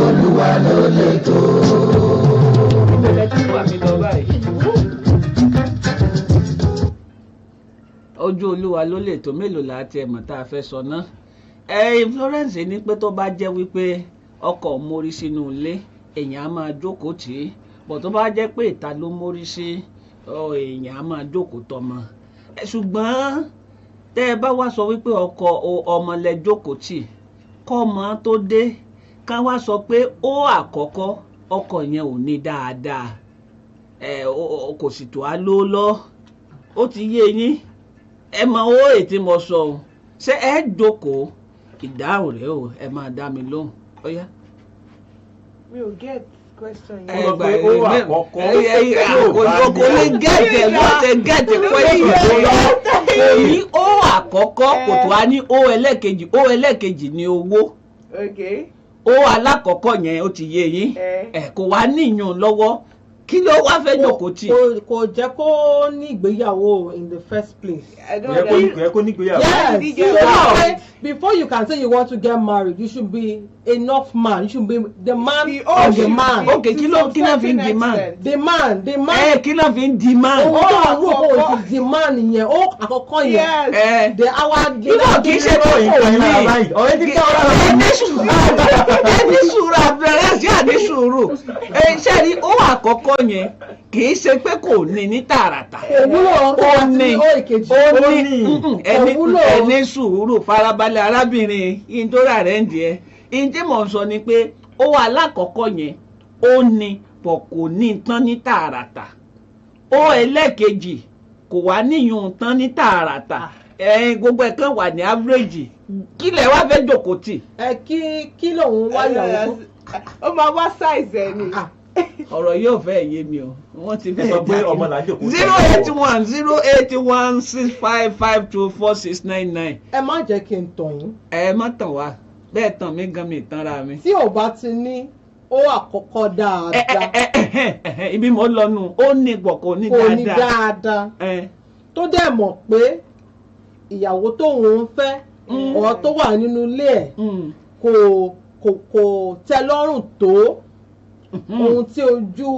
Olúwa ló lè tó. ìbẹ̀rẹ̀ tí wà mí lọ báyìí. ojú olúwa ló lè tó mélòó láti ẹ̀mọ̀ tá a fẹ́ sọ náà. Florence ní pé tó bá jẹ́ wípé ọkọ mórí sínú ilé èèyàn á máa jókòó tì í bọ̀ tó bá jẹ́ pé ìta ló mórí sí èèyàn á máa jókòó tọmọ. ṣùgbọ́n tẹ́ ẹ bá wá sọ wípé ọkọ ọmọ lẹ jókòó tì kọ́mọ tó dé ká wá sọ pé ó àkọ́kọ́ ọkọ yẹn ò ní dáadáa kò sì tó á ló lọ ó ti yé yín ẹ mọ owó ètí mo sọ o ṣé ẹ jókòó ìdáhùn rẹ o ẹ máa dá mi lóhùn ó yá. mi ò get question ó yẹn. lọ pé ó àkọ́kọ́ kò lè gẹ̀ẹ́tẹ̀ lọ́tẹ̀ gẹ̀ẹ́tẹ̀ question kò ní ó àkọ́kọ́ kò tó á ní ó ẹlẹ́kejì ní owó. Okay. ó alákọ̀ọ́kọ́ yẹn ó ti yé yín kò wá níyàn lọ́wọ́ kí ló wá fẹ́ jókòó tì. kò jẹ́ kó ní ìgbéyàwó in the first place. kò ní ìgbéyàwó. Yes, before you can say you want to get married you should be enough man, you should be the man of the man. Okay, kí ló fi ń di man. the man. Kí ló fi ń di man. ohun tó ń rò ó ti di man yẹn ó àkọ́kọ́ yẹn. the hour kí ló kì í ṣe tó kò ní. ọ̀rẹ́ ti ká ọ̀rẹ́ ẹni sùúrù abẹ́rẹ́ sí àní sùúrù ṣé ní ó àkọ́kọ́ yẹn kì í ṣe pé kò ní ní tààràtà. ó ní ẹni sùúrù farabalẹ̀ arábìnrin ìdóra rẹ̀ ń jẹ́ ìdí mọ̀ ń sọ ni pé ó wà lákọ̀ọ́kọ́ yẹn ó ní pọ̀ kò ní tán ní tààràtà ó ẹlẹ́ẹ̀kejì kò wá níyùn tán ní tààràtà gbogbo ẹ̀ kan wà ní average kí lẹ wá fẹ́ jókòó tì. kí lòun wá yàwó fún. ó máa wá size ẹ ni. ọ̀rọ̀ yóò fẹ́ yé mi o wọ́n ti fẹ́ sọ pé ọmọ là ń jókòó. 081 ẹ má jẹ́ kí n tàn yín. ẹ má tàn wá bẹ́ẹ̀ tàn mí gan mi tanra mi. tí ò bá ti ní ó àkọ́kọ́ dáadáa. ibi mo lọ nù ó ní gbọ̀kọ̀ ní dáadáa. kò ní dáadáa. tó dẹ̀ mọ̀ pé ìyàwó tóun ń fẹ́ ọ̀ tó wà nínú ilé ẹ̀ kò tẹ́ lọ́rùn tó ohun tí ojú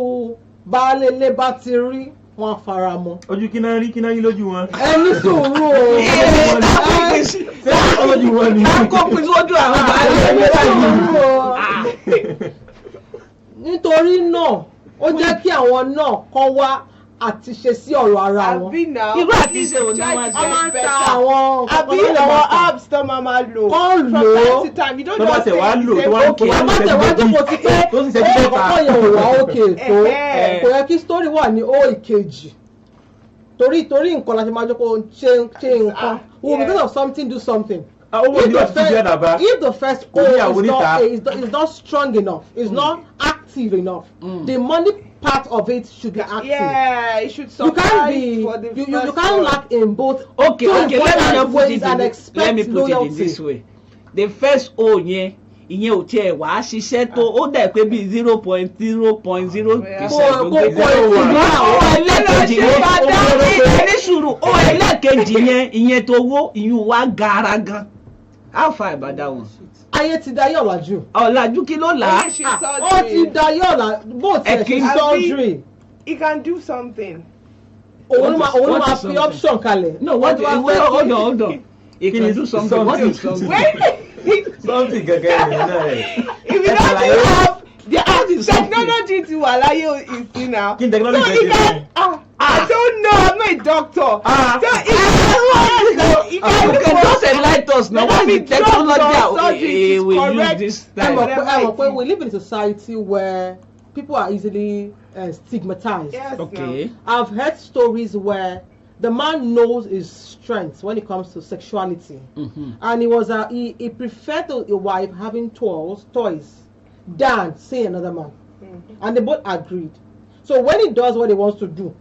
baálé ilé bá ti rí wọn fara mọ́. ojú kí náà rí lójú wọn. ẹ ní sùúrù o. ojú wọn ni. kó pín sójú àwọn baálé ilé báyìí. nítorí náà ó jẹ́ kí àwọn náà kọ́ wá àti ṣe sí ọ̀rọ̀ ara wọn. irú àti ṣe òní wọn a máa ń ta àwọn àbí àwọn apps tó máa lò. kọ́ lò ó tó bá tẹ̀ wá lò tó wá ń kí tó bá tẹ̀ wá jókòó ti pé ó kọ́kọ́ yẹn ò wá òkè tó kò yẹ kí story wà ní ó ìkejì torí nǹkan la ṣe máa jókòó ṣe nǹkan because of something do something. If the first O is not strong enough, is not active active enough. The money part of it should be active. Yeah, it should You can't suffice be for the you first can't one. lack in both. Okay, two let me important not put ways it and let expect me put loyalty. it in this way. The first O yẹn ìyẹn ò tiẹ̀ wá ṣiṣẹ́ tó ó dà pé bíi 0.0% ló gbé ẹlẹ́kejì yẹn ní sùúrù ó ẹlẹ́kejì yẹn ìyẹn tó wó ìyún wá gara gan how far ìbàdàn wọn. Ayé ti dayé ọ̀làjú. ọ̀làjú kí ló là á. Ó ti dayé ọ̀làjú bó tiẹ̀ ṣe surgery. He can do something. Òun máa fi option kalẹ̀. No, what hold on. He can do something. What is something? Something gẹ́gẹ́ bí náà rẹ̀. If you don't have the technology to allow you is see now. Kí ni technology So ṣe he ṣe can. I don't know. I'm not a doctor. So he can just enlighten us now. What is technology we use this time? We live in a society where people are easily stigmatized. Yes, okay. I've heard stories where the man knows his strengths when it comes to sexuality, and he preferred a wife having toys than seeing another man, and they both agreed. So when he does what he wants to do,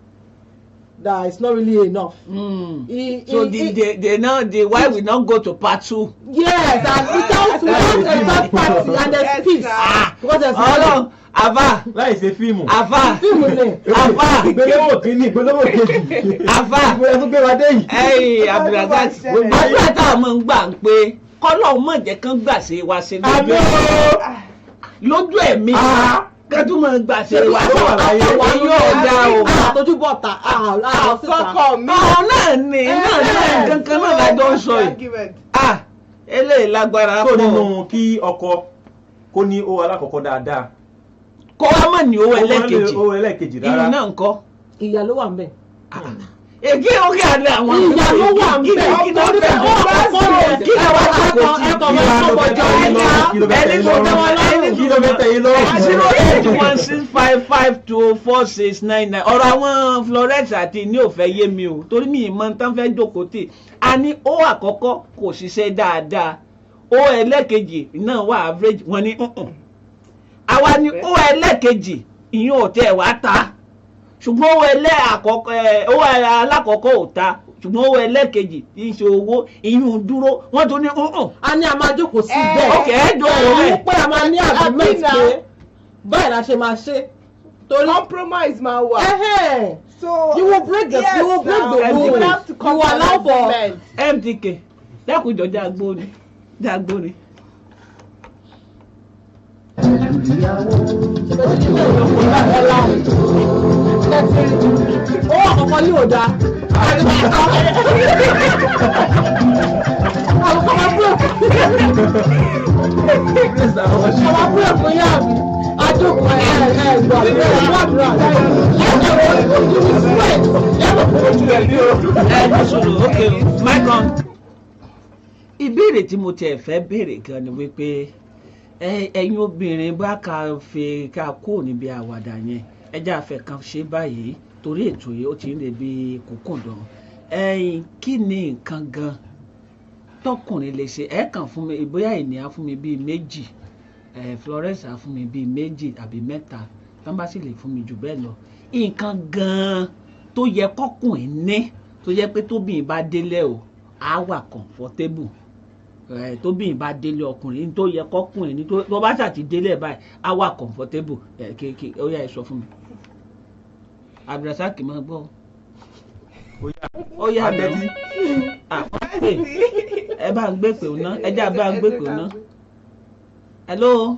that it's not really enough. They know the wife will not go to part 2. Yes, and without a third party, and there's peace. Because there's no. Ava. Láì ṣe fíìmù. Ava. Ìgbéléwò kìíní, ìgbéléwò kejì. Ava. Ìgbéléwò tó gbé wa dé yìí. Ẹyìn Abdulrasaq. Àdúrà táwọn máa ń gbà ń pé kọ́lọ́hún mọ̀ jẹ́ kán gbà ṣe wá sí lójú ẹ̀mí. Kẹ́tù máa ń gbà ṣe wá sí wá yóò dá o. Àtọ́jú bọ̀tà àkọ́kọ́ mi. Náà ni kankan náà lájọ ń sọ yìí. Eléyìí lágbára Tó pọ̀. nínú kí ọkọ kó ní owó alákọ̀ọ́kọ́ dáadáa. Kó wá mọ̀ ní owó ẹlẹ́kejì. Owó ẹlẹ́kejì rárá. Ìlú náà ń kọ́. Ìyá ló wà ń bẹ̀. Ègé orí àlẹ àwọn ìyá ló wà ń bẹ̀. kí ló fẹ́ kí ló wá jókòó tí ẹ̀kọ́ máa ń sọ́kọ̀jọ́ kí ló fẹ́ tẹ̀yìn lọ́rùn. 08165524699 ọ̀rọ̀ àwọn Florence àti ní ò fẹ́ yé mi o torí mi ìmọ̀ tán fẹ́ jókòó tì a ní ó àkọ́kọ́ kò ṣiṣẹ́ dáadáa ó ẹlẹ́kejì náà wà average wọn ní àwa ní ó ẹlẹ́kejì ìyẹn ò tẹ̀ wá ta ṣùgbọ́n owó alákọ̀ọ́kọ́ ò ta ṣùgbọ́n owó ẹlẹ́kejì tí ń ṣe owó ìyún dúró wọ́n tún ní a ní a máa jókòó sí bẹ́ẹ̀. ok ẹ̀ẹ́dùn òun pé a máa ní agreement pé báyìí la ṣe máa ṣe. Compromise máa wà. So you will break the yes, you will break the you rules. will have to come You to an allow for agreement. MTK dákùjọ jágbóni. ó àkọ́kọ́ yóò dáa. Àwọn búrẹ̀ fún yá mi, àjòkò gbọ́ ìbéèrè tí mo tiẹ̀ fẹ́ béèrè gan ni wípé ẹ̀yin obìnrin bá ká kó níbi àwàdà yẹn ẹjẹ́ àfẹ́ kan ṣe báyìí torí ètò yìí ó ti ń lè bí kókòndàn ẹ̀yin kí ni nǹkan gan tọkùnrin lè ṣe ẹ kàn fún mi bóyá ènìyàn fún mi bíi méjì Florence á fún mi bíi méjì àbí mẹ́ta tán bá sì lè fún mi jù bẹ́ẹ̀ lọ nǹkan gan tó yẹ kọkùnrin ní tó yẹ pé tóbìnrin bá délé o á wà comfortable tóbìnrin bá délé ọkùnrin tó yẹ kọkùnrin ní tó bá ṣàti délé báyìí á wà comfortable kéèké ó yá ẹ sọ fún mi Abdulrasaq máa gbọ́ ó yá bẹ́ẹ̀ ẹ bá ń gbé pè ná ẹ já bá ń gbé pè ná hello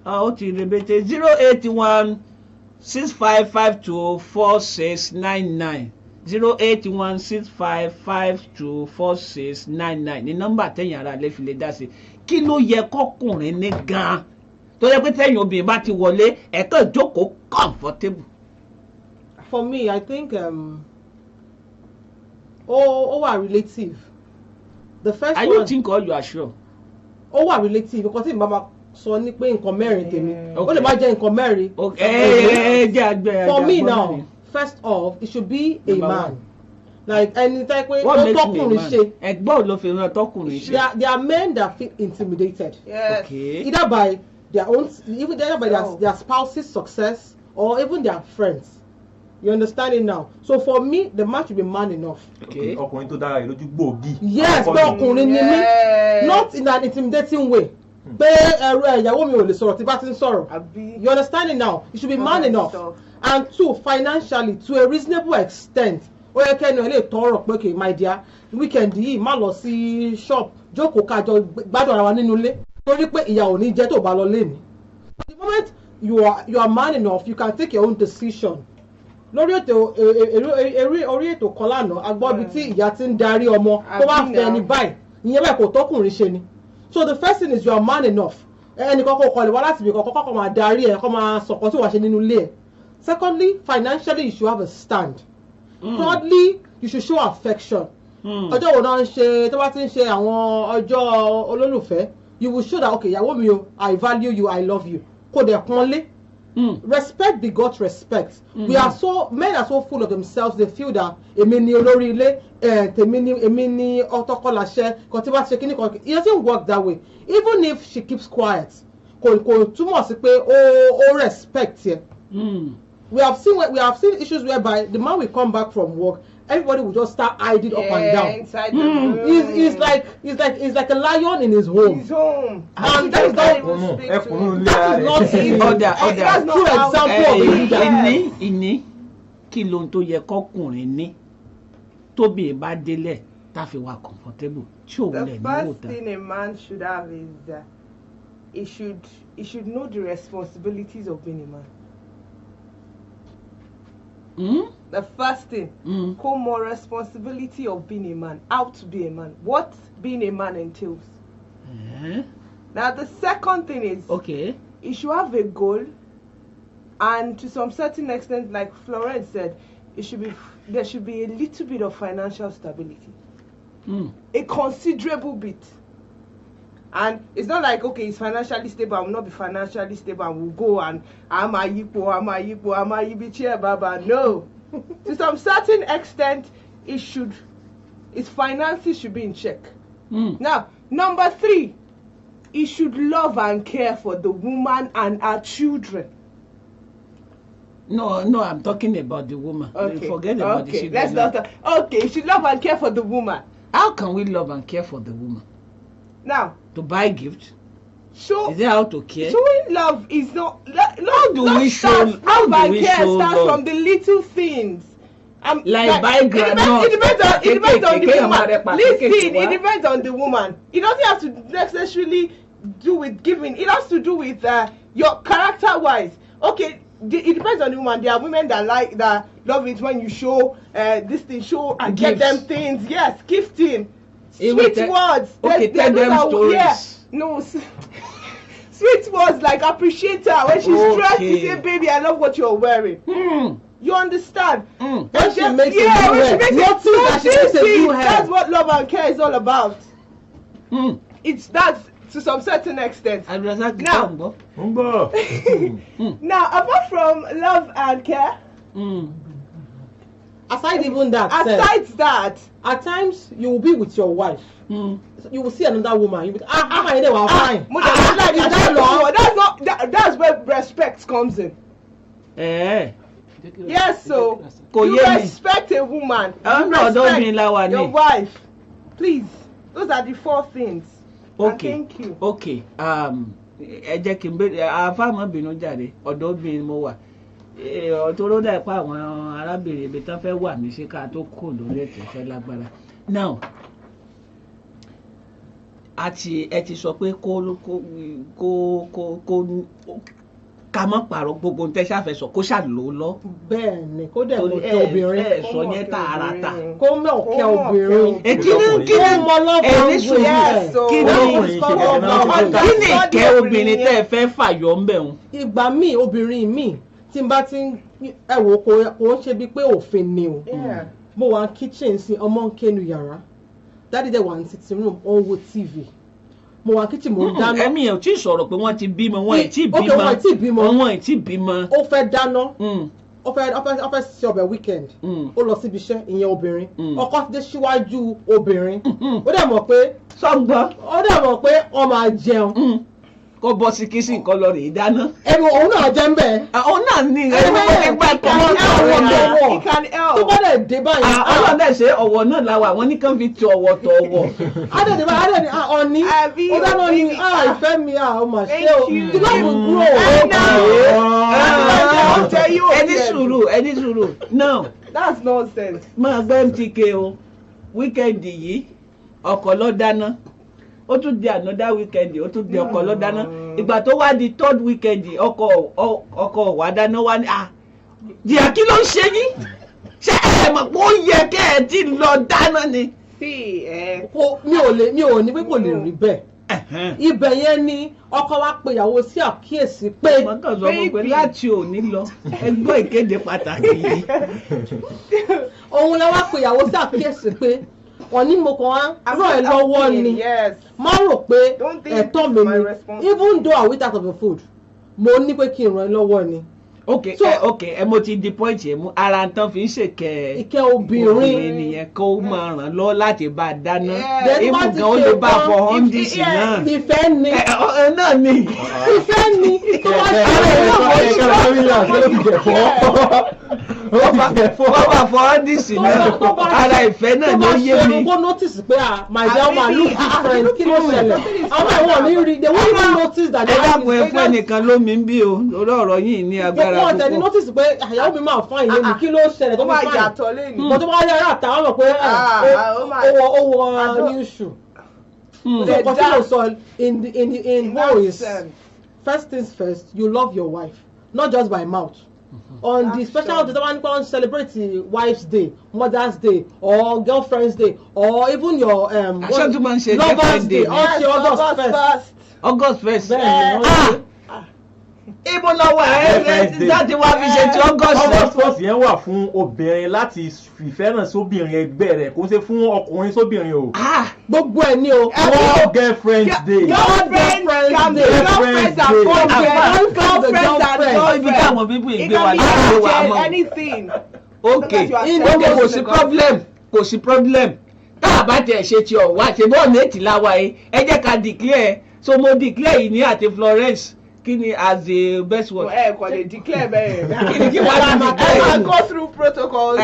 ó ti rebete 08165524699 08165524699 ní nọ́mbà tẹ̀yìn ara lè fi lè dá sí kí ló yẹ kọkùnrin ní gan-an tó yẹ pé tẹ̀yìn obìnrin bá ti wọlé ẹ̀kọ́ ìjókòó comfortable. For me, I think wà relative. The first one. You think or you are sure? Ó wà relative because tí màmá sọ ní pé nǹkan mẹ́rin tèmi ó lè má jẹ́ nǹkan mẹ́rin. For me now, first off, it should be a man. Like ẹni tẹ́ pé ó tọkùnrin ṣe. Ẹ̀gbọ́n ló fi ràn tọkùnrin ṣe. There are men that feel intimidated. Yes. Okay. Either by their own, even their spouse's success, or even their friends. You understand it now? So for me, the man should be man enough. Okay. Ọkùnrin tó dára yìí lójú gbòógì. Yes, but ọkùnrin ni mí, not in an intimidating way. Pé ẹrú ìyàwó mi ò lè sọ̀rọ̀ tí bá ti ń sọ̀rọ̀. You understand it now? You should be man enough. And two, financially, to a reasonable extent. Ó yẹ kẹ́ni ẹ lè tọrọ pé okay, my dear, weekend yìí má lọ sí shop, jókòó kájọ gbádùn ara wa nínú ilé. Torí pé ìyà ò ní jẹ́ tó bá lọ lé ní. The moment you are man enough, you can take your own decision. Lórí ètò orí ètò kan lánàá a gbọ́ bí tí ìyá ti ń darí ọmọ tó bá fẹ́ ní báyìí ìyẹn báyìí kò tọ́kùnrin ṣe ni. So the first thing is you are man enough. Ẹnì kọ́kọ́ kọlẹ̀ wá láti ibi kọ́kọ́ máa darí ẹ̀ kọ́ máa sọ̀kan tí wàá ṣe nínú ilé ẹ̀. Secondly, financially you should have a stand. Thirdly, you should show affection. Ọjọ́ wo náà ń ṣe tó bá ti ń ṣe àwọn ọjọ́ olólùfẹ́, you will show that okay ìyàwó mi o, I value you, I love you. Kò dẹ̀ pọ́nlé. Respect begot respect. Men are so full of themselves, they feel that èmi ni olórí ilé, èmi ni ọtọkọláṣẹ, kan tí bá ṣe kíní kan. It doesn't work that way. Even if she keeps quiet, kò túmọ̀ sí pé ó respect yẹ. We have seen issues whereby the man will come back from work, everybody will just start hiding up and down. Inside the room. He's like a lion in his home. His home. And that is not true example of it. Ìní kí ló ń tó yẹ kọ́kùnrin ní tóbi bá délẹ̀ tá fi wà comfortable tí òun lẹ̀ ní The wò first tán. thing a man should have is he should know the responsibilities of being a man. The first thing, more responsibility of being a man, how to be a man, what being a man entails. Now the second thing is, okay, you should have a goal, and to some certain extent, like Florence said, there should be a little bit of financial stability, a considerable bit. And it's not like, okay, it's financially stable, I will not be financially stable, and we'll go and I'm a yibi baba. No. To some certain extent, his finances should be in check. Now, number 3, he should love and care for the woman and her children. No, I'm talking about the woman. Okay. Forget about the children. Let's not. Okay, he should love and care for the woman. How can we love and care for the woman? Now, to buy gifts? Is it how to care? Showing love is not. How do we show love? Starts from the little things. Like buy granola. It depends on the woman. Listen, it depends on the woman. It doesn't have to necessarily do with giving. It has to do with your character-wise. Okay, it depends on the woman. There are women that love it when you show this thing, show and gifts. Get them things. Yes, gifting. Sweet words. Okay, tell them stories. Yeah. No, sweet words like appreciate her when she's dressed. You say, "Baby, I love what you're wearing." You understand? When she makes it that's what love and care is all about. It's that to some certain extent. Now, apart from love and care. Aside even that, that, at times you will be with your wife. You will see another woman. You will fine. That's where respect comes in. Yes, so you respect a woman. Don't mean your wife. Please, those are the 4 things. Okay. And thank you. Okay. Ẹ jẹ́ kí n bẹ̀rẹ̀ àfàmọ́ bínú jàre ọ̀dọ́ obìnrin mo wà. Ọ̀tọ́rọ́ dà pa àwọn arábìnrin ibi tán fẹ́ wà ní ṣíkà tó kò lórí ètò ìfẹ́ lágbára. Now, ẹ ti sọ pé ká mọ́ pààrọ̀ gbogbo ń tẹ́sà fẹ́ sọ kó ṣàlò lọ. Bẹ́ẹ̀ni, kó dẹ̀ mọ̀ kí obìnrin. Ẹ sọ yẹn tààràtà. Kó mọ̀ kí obìnrin. Kí ni ìkẹ́ obìnrin tẹ́ ẹ fẹ́ fàyọ ń bẹ̀ wọn? Ìgbà míì obìnrin míì tí n bá ti ń ẹ̀wò kò ń ṣe bíi pé òfin ni o. Mo wà ní kitchen sí ọmọ ń kénu yàrá. Daddy dẹ̀ wà ní sitting room ó ń wo TV. Mo wà ní kitchen mo ń dáná. Ẹ̀mí ẹ̀ ò tí ì sọ̀rọ̀ pé wọ́n ti bímọ, wọ́n ì tí ì bímọ. Okay, wọ́n ì tí ì bímọ. Wọ́n ì tí ì bímọ. Ó fẹ́ dáná. Ó fẹ́ ṣe ọbẹ̀ weekend. Ó lọ síbi iṣẹ́ ìyẹn obìnrin. Ọkọ ti dé síwájú obìnrin. Ó dẹ̀ mọ̀ pé sọ́gbọ́n. Ó dẹ̀ mọ̀ pé ó máa jẹun. kó bọ́ sí kíṣìn kó lọ rè é dáná. ẹnu òun náà jẹ́ ń bẹ̀. òun náà ní ẹni wọ́n ti gbà tó wọ́n It can help. tó bá dẹ̀ dé báyìí. ọlọ́dẹ ṣe ọ̀wọ̀ náà la wà wọ́n ní kàn fi ti ọ̀wọ̀ tọ̀ ọ̀wọ̀. adé báyìí ọ̀ní ó dáná ní ìfẹ́ mi ó mà ṣe o tí ló mú kúrò. ẹni sùúrù now. That's nonsense. máa gbọ́ MTK o wíkẹ́ndì yìí ọkọ ló dáná ó tún di another weekend ó tún di ọkọ ló dáná ìgbà tó wá di third weekend ọkọ wá dáná wá ní jìyà kí ló ń ṣe yín ṣé ẹ mọ̀ pé ó yẹ kẹ́ ẹ ti lọ dáná ni. mi ò ní pé kò lè rí bẹ́ẹ̀ ibẹ̀ yẹn ni ọkọ wa pe ìyàwó sí àkíyèsí pé mọ́tò sọ fún pé láti òní lọ ẹ gbọ́ ìkéde pàtàkì yìí. òun la wá pe ìyàwó sí àkíyèsí pé wọ́n ní mo kàn á ràn ẹ́ lọ́wọ́ ni má rò pé ẹ̀tọ́ mi ni even though I will out of the food mo ní pé kí n ràn ẹ́ lọ́wọ́ ni. ok mo ti di point yẹn mú ara tán fi ń ṣèkẹ́ ìkẹ́ obìnrin nìyẹn kó máa ràn lọ láti bá a dáná ibùgàn ó lè bá a fọ ọ́ndìsì náà. ìfẹ́ ni náà ni ìfẹ́ ni tó wá sí wọ́n bá fọ ọ́ndìsì náà ara ìfẹ́ náà ló yé mi. tó bá ṣe notice pé my dear man look different kí ló ṣẹlẹ̀ àwọn ẹ̀wọ̀n mi rí they won't even notice that. ẹ dákun ẹ fún ẹnìkan lómi ń bí o lórí ọ̀rọ̀ yìí ní agbára púpọ̀. wọ́n tẹ̀lé notice pé àyàwó mi máa fine lé mi kí ló ṣẹlẹ̀ tó fi fine mo tó bá yára àtàwọn mọ̀ pé ó wọ new shoe. so continue so in whole is first things first you love your wife not just by mouth. On the special day someone can celebrate the wife's day, mother's day, or girlfriend's day, or even your lover's day, August 1st. Ibo lọ́wọ́ ẹ̀ láti wá fi ṣe ti August 1st yẹn wà fún obìnrin láti fìfẹ́ràn sóbìnrin ẹgbẹ́ rẹ̀ kò ṣe fún ọkùnrin sóbìnrin o. Gbogbo ẹ̀ ní o. World Girlfriend's Day. Girlfriend's Day. Ibi táwọn bíbí ìgbé wa láti wà mọ́. Anything. Okay, kò sí problem. Tá a bá tẹ̀ ṣe ti ọ̀wá ṣe bọ́ọ̀lù ètì láwa yìí ẹ jẹ́ ká declare so mo declare yìí ní àti Florence. Kini as the best word. Kò lè declare bẹ́ẹ̀. Kí wàá dà mí I go through protocols.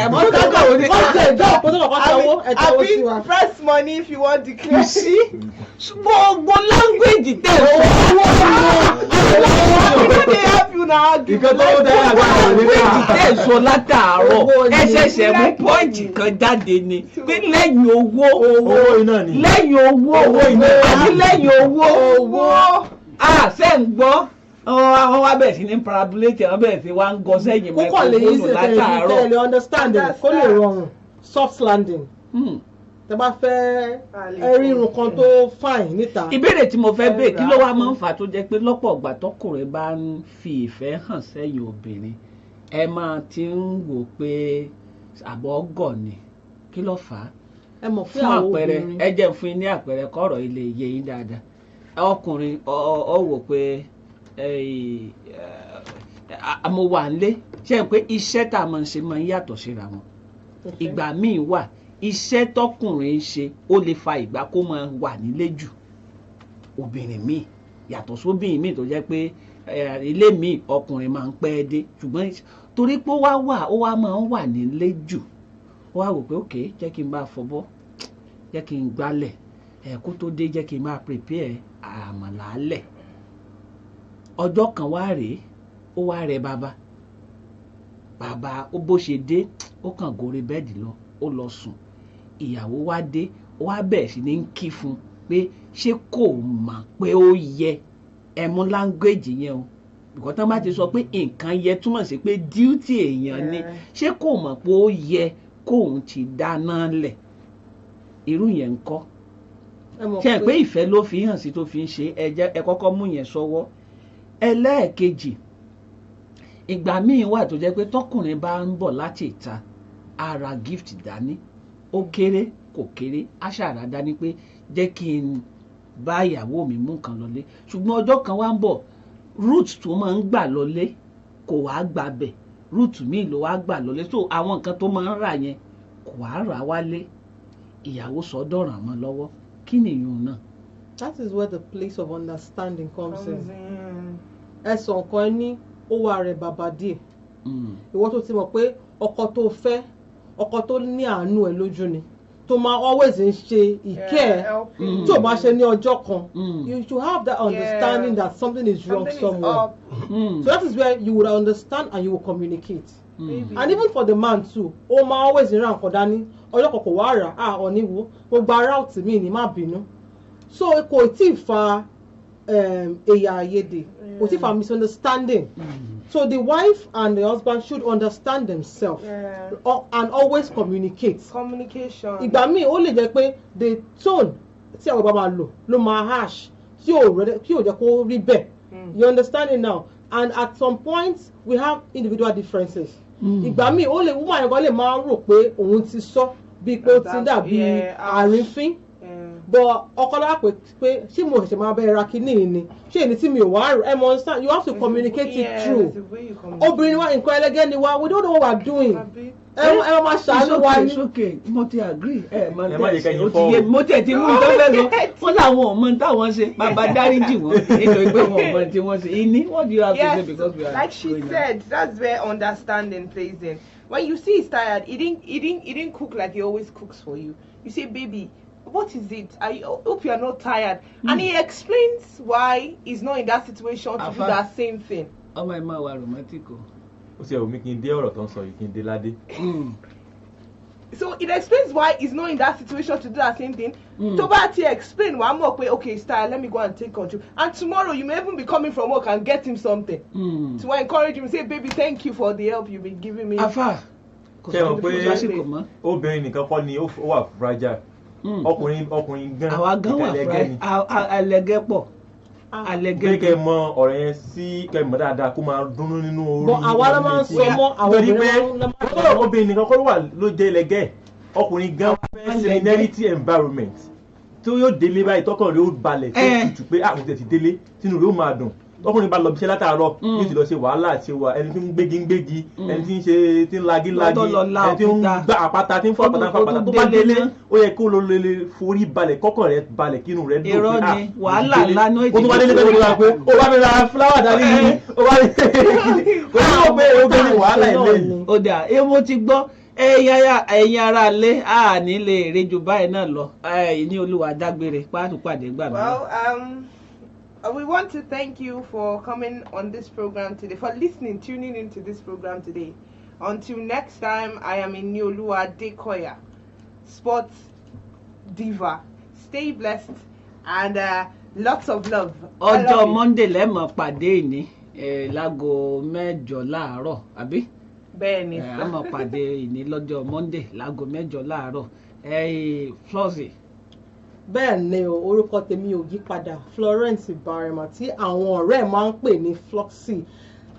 Abi press money if you want declare. You see? Gbogbo language tẹ̀ They help you now. language tẹ̀ sọ látàárọ̀ ẹ ṣẹ̀ṣẹ̀ mú pọ́ìntì kan jáde ni pé lẹ́yìn owó lẹ́yìn owó àti lẹ́yìn owó. Ṣé ń gbọ́ àwọn wa bẹ̀rẹ̀ sí ní parabulate àwọn bẹ̀rẹ̀ sí wa ń gọ sẹ́yìn mẹ́kọ̀ọ́nù látàárọ̀. kókò lè understand kó lè rọrùn soft landing. tẹ bá fẹ́ rí irun kan tó fine níta. ìbéèrè tí mo fẹ́ bèè kí ló wá máa ń fà tó jẹ́ pé lọ́pọ̀ ìgbà tọkùnrin bá ń fi ìfẹ́ hàn sẹ́yìn obìnrin ẹ máa ti ń wò pé àbọ̀ gọ̀ ni kí ló fà á. ẹ mọ̀ fún fún àwọn àpẹẹrẹ obìnrin. ẹ jẹ́ fún yín ní àpẹẹrẹ kọ́rọ̀ ilé iye yín dáadáa ọkùnrin ọ wò pé mo wà nílé ṣe pé iṣẹ́ tá a máa ń ṣe máa ń yàtọ̀ síra wọn ìgbà míì wà iṣẹ́ tọkùnrin ń ṣe ó lè fa ìgbà kó máa wà nílé jù obìnrin míì yàtọ̀ sóbìnrin míì tó jẹ́ pé ilé míì ọkùnrin máa ń pẹ́ dé ṣùgbọ́n torí pé ó wá máa ń wà nílé jù ó wá wò pé ok jẹ́ kí n bá fọbọ́ jẹ́ kí n gbálẹ̀ kó tó dé jẹ́ kí n máa prepare àmàlà lẹ̀ ọjọ́ kan wá rèé ó wá rẹ bàbá ó bó ṣe dé ó kàn gorí bẹ́ẹ̀dì lọ ó lọ sùn ìyàwó wá dé ó wá bẹ̀rẹ̀ sí ní kí fún pé ṣé kò mọ̀ pé ó yẹ ẹ mú language yẹn o bìkọ́ tán bá ti sọ pé nǹkan yẹ túmọ̀ sí pé duty èèyàn ni ṣé kò mọ̀ pé ó yẹ kóun ti dáná lẹ̀ irú yẹn ń kọ́ ṣe pé ìfẹ́ ló fi hàn sí tó fi ń ṣe ẹ kọ́kọ́ mú yẹn sọ́wọ́ ẹlẹ́ẹ̀kejì ìgbà míì wà tó jẹ́ pé tọkùnrin bá ń bọ̀ láti ìta ara gift dání ó kéré kò kéré aṣáára dání pé jẹ́ kí n bá ìyàwó mi mú nǹkan lọlé ṣùgbọ́n ọjọ́ kan wá ń bọ̀ route tó máa ń gbà lọlé kò wá gbà bẹ̀ route míì ló wá gbà lọlé so àwọn nǹkan tó máa ń rà yẹn kò wá rà wálé ìyàwó sọdọ̀ràn mọ́ lọ́wọ́ kí nìyẹn náà That is where the place of understanding comes in. in. Ẹ̀sùn kan ní ó wà rẹ̀ bàbá díẹ̀. Ìwọ tó ti mọ̀ pé ọkọ tó fẹ́, ọkọ tó ní àánú ẹ̀ lójú ni. Tó máa always ń ṣe ìkẹ́ ẹ̀ tí ò máa ṣe ní ọjọ́ kan. You should have that understanding that something is wrong somewhere. So that is where you will understand and you will communicate. And even for the man too, ó máa always ń ra nǹkan dání. Ọjọ́ kan kò wá rà ọ̀níwó mo gba route mi ní má bínú. So kò tí ì fa ẹ̀yà àìyedè, kò tí ì fa misunderstanding. So the wife and the husband should understand themselves and always communicate. Communication. Ìgbà míì ó lè jẹ́ pé the tone tí àwọn bàbá máa lò ló máa harsh tí ò jẹ́ kó rí bẹ́ẹ̀. You understand it now? And at some point we have individual differences. Ìgbà míì ó lè woman yẹn kan lè máa rò pé òun ti sọ bíi pé ó ti dàbí àrífín. But ọkọlá pé ṣé mo ṣẹ̀ṣẹ̀ máa bẹ ra kíní ni ṣé èyí tí mi ò wá rò ẹ understand you have to communicate it through. Obìnrin wa nǹkan ẹlẹgẹ́ ni wa we don't know what we are doing. Ẹ máa ṣàánú wa ni. It's okay, mo ti agree. Má jẹ́ kẹ́yìn fọ́. Mo tẹ̀ tí mo ń tọ́ fẹ́ sọ wọ́n làwọn ọmọ táwọn ṣe bàbá dáríjì wọn nítorí pé wọn ọmọ tí wọ́n ṣe ìní what do you have to say because we are like she said that's where understanding plays in. When you see he's tired, he didn't cook like he always cooks for you. You say, baby, what is it? I hope you are not tired. And he explains why he's not in that situation to do that same thing. Oh my man, was romantic. Ó ṣe omi kí n dé ọ̀rọ̀ tó ń sọ yìí kí n dé ládé. So it explains why he's not in that situation to do that same thing. To Bati explain why I'm okay, okay, style, let me go and take control. And tomorrow you may even be coming from work and get him something. To encourage him, say, baby, thank you for the help you've been giving me. Ṣé o pé obìnrin nìkan kọ́ ni ó wà fragile? Ọkùnrin gan ìkàlẹ́gẹ́ ni. Àlẹ́gẹ́ pọ̀. Pé kẹ́ mọ ọ̀rọ̀ yẹn sí kẹ́ mọ̀ dáadáa kó máa dúnú nínú orí. Bọ̀ àwa la máa ń sọ mọ́ àwọn obìnrin nìkan kọ́ ló jẹ́ ẹlẹgẹ́. Ọkùnrin gan fẹ́ serenity environment tí ó yóò délé báyìí tọkàn rẹ̀ ó balẹ̀ tí ó tutù pé àwọn ti délé sínú rẹ̀ ó máa dùn. Ọkùnrin bá lọ bí iṣẹ́ látàárọ̀ yóò ti lọ ṣe wàhálà ṣe wà ẹni tí ń gbégi ẹni tí ń ṣe tí ń lagi ẹni tí ń gbá àpáta tí ń fọ́ àpáta tó bá délé ó yẹ kó lọ lè forí balẹ̀ kọ́kàn rẹ̀ balẹ̀ kínú rẹ̀ dùn. Irọ́ ni wàhálà ńlá ní ó tún wá délé bẹ́ẹ̀ ni wọ́n pé ó bá mi ra fúláwà dání ní ó bá mi ó ní pé ó gbé ní wàhálà ilé yìí. Ó dà mo ti gbọ́ ẹ̀yin ara lé àní lè rejò báyìí náà lọ ní Olúwa dágbére pàdé gbà mí. We want to thank you for coming on this program today, for tuning into this program today. Until next time, I am Inioluwa Dekoya, sports diva. Stay blessed and lots of love. Ọjọ́ Monday lẹ́mọ̀ pàdé ní láago 8 láàárọ̀, àbí? Bẹ́ẹ̀ni. A máa pàdé ní lọ́jọ́ Monday láago 8 láàárọ̀. Flossie. Bẹ́ẹ̀ ni o, orúkọ tèmi ò yí padà Florence Barema tí àwọn ọ̀rẹ́ máa ń pè ní Floxy.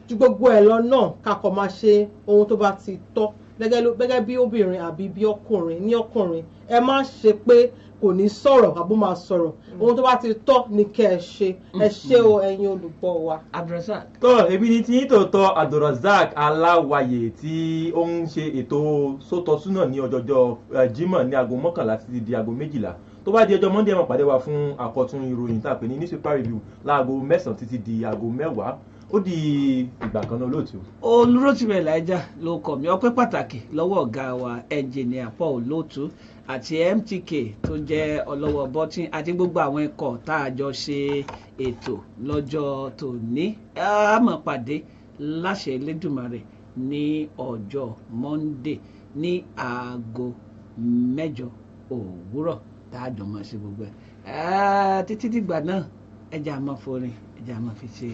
Ju gbogbo ẹ̀ lọ náà kakọ̀ máa ṣe ohun tó bá ti tọ́ gẹ́gẹ́ bí obìnrin àbí bí ọkùnrin ní ọkùnrin ẹ má ṣe pé kò ní sọ̀rọ̀ àbó máa sọ̀rọ̀ ohun tó bá ti tọ́ ni kẹ́ ẹ ṣe o ẹ̀yin olùgbọ́ wa. Abdulrasaq. Tó ebi ni tí tòótọ́ Abdulrasaq Aláwàyè tí ó ń ṣe ètò sótọ́súnà ní ọjọ́jọ́ Jímọ̀ ní aago 11 títí di aago 12. Tó bá di ọjọ́ Monday ẹ máa pàdé wa fún àkọ́tún ìròyìn tá a pè ní newspaper review láago 9 títí di aago 10. Ó di ìgbà kan náà lóòtú. Olúrótìmẹ̀ Elijah ló kọ̀ mí ọpẹ́ pàtàkì lọ́wọ́ ọ̀gá wa ẹnjìnìà Paul Lótú àti MTK tó jẹ́ ọlọ́wọ́ bọ́tín àti gbogbo àwọn ikọ̀ tá a jọ ṣe ètò lọ́jọ́ tòní. A máa pàdé láṣẹ Elédùmarè ní ọjọ́ Monday ní aago 8 òwúrọ̀ tá a jọ máa ṣe gbogbo ẹ̀. Títí dìgbà náà ẹja máa forin ẹja máa fi ṣe.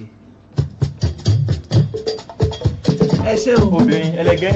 Ẹ ṣé o. Obìnrin ẹlẹgẹ́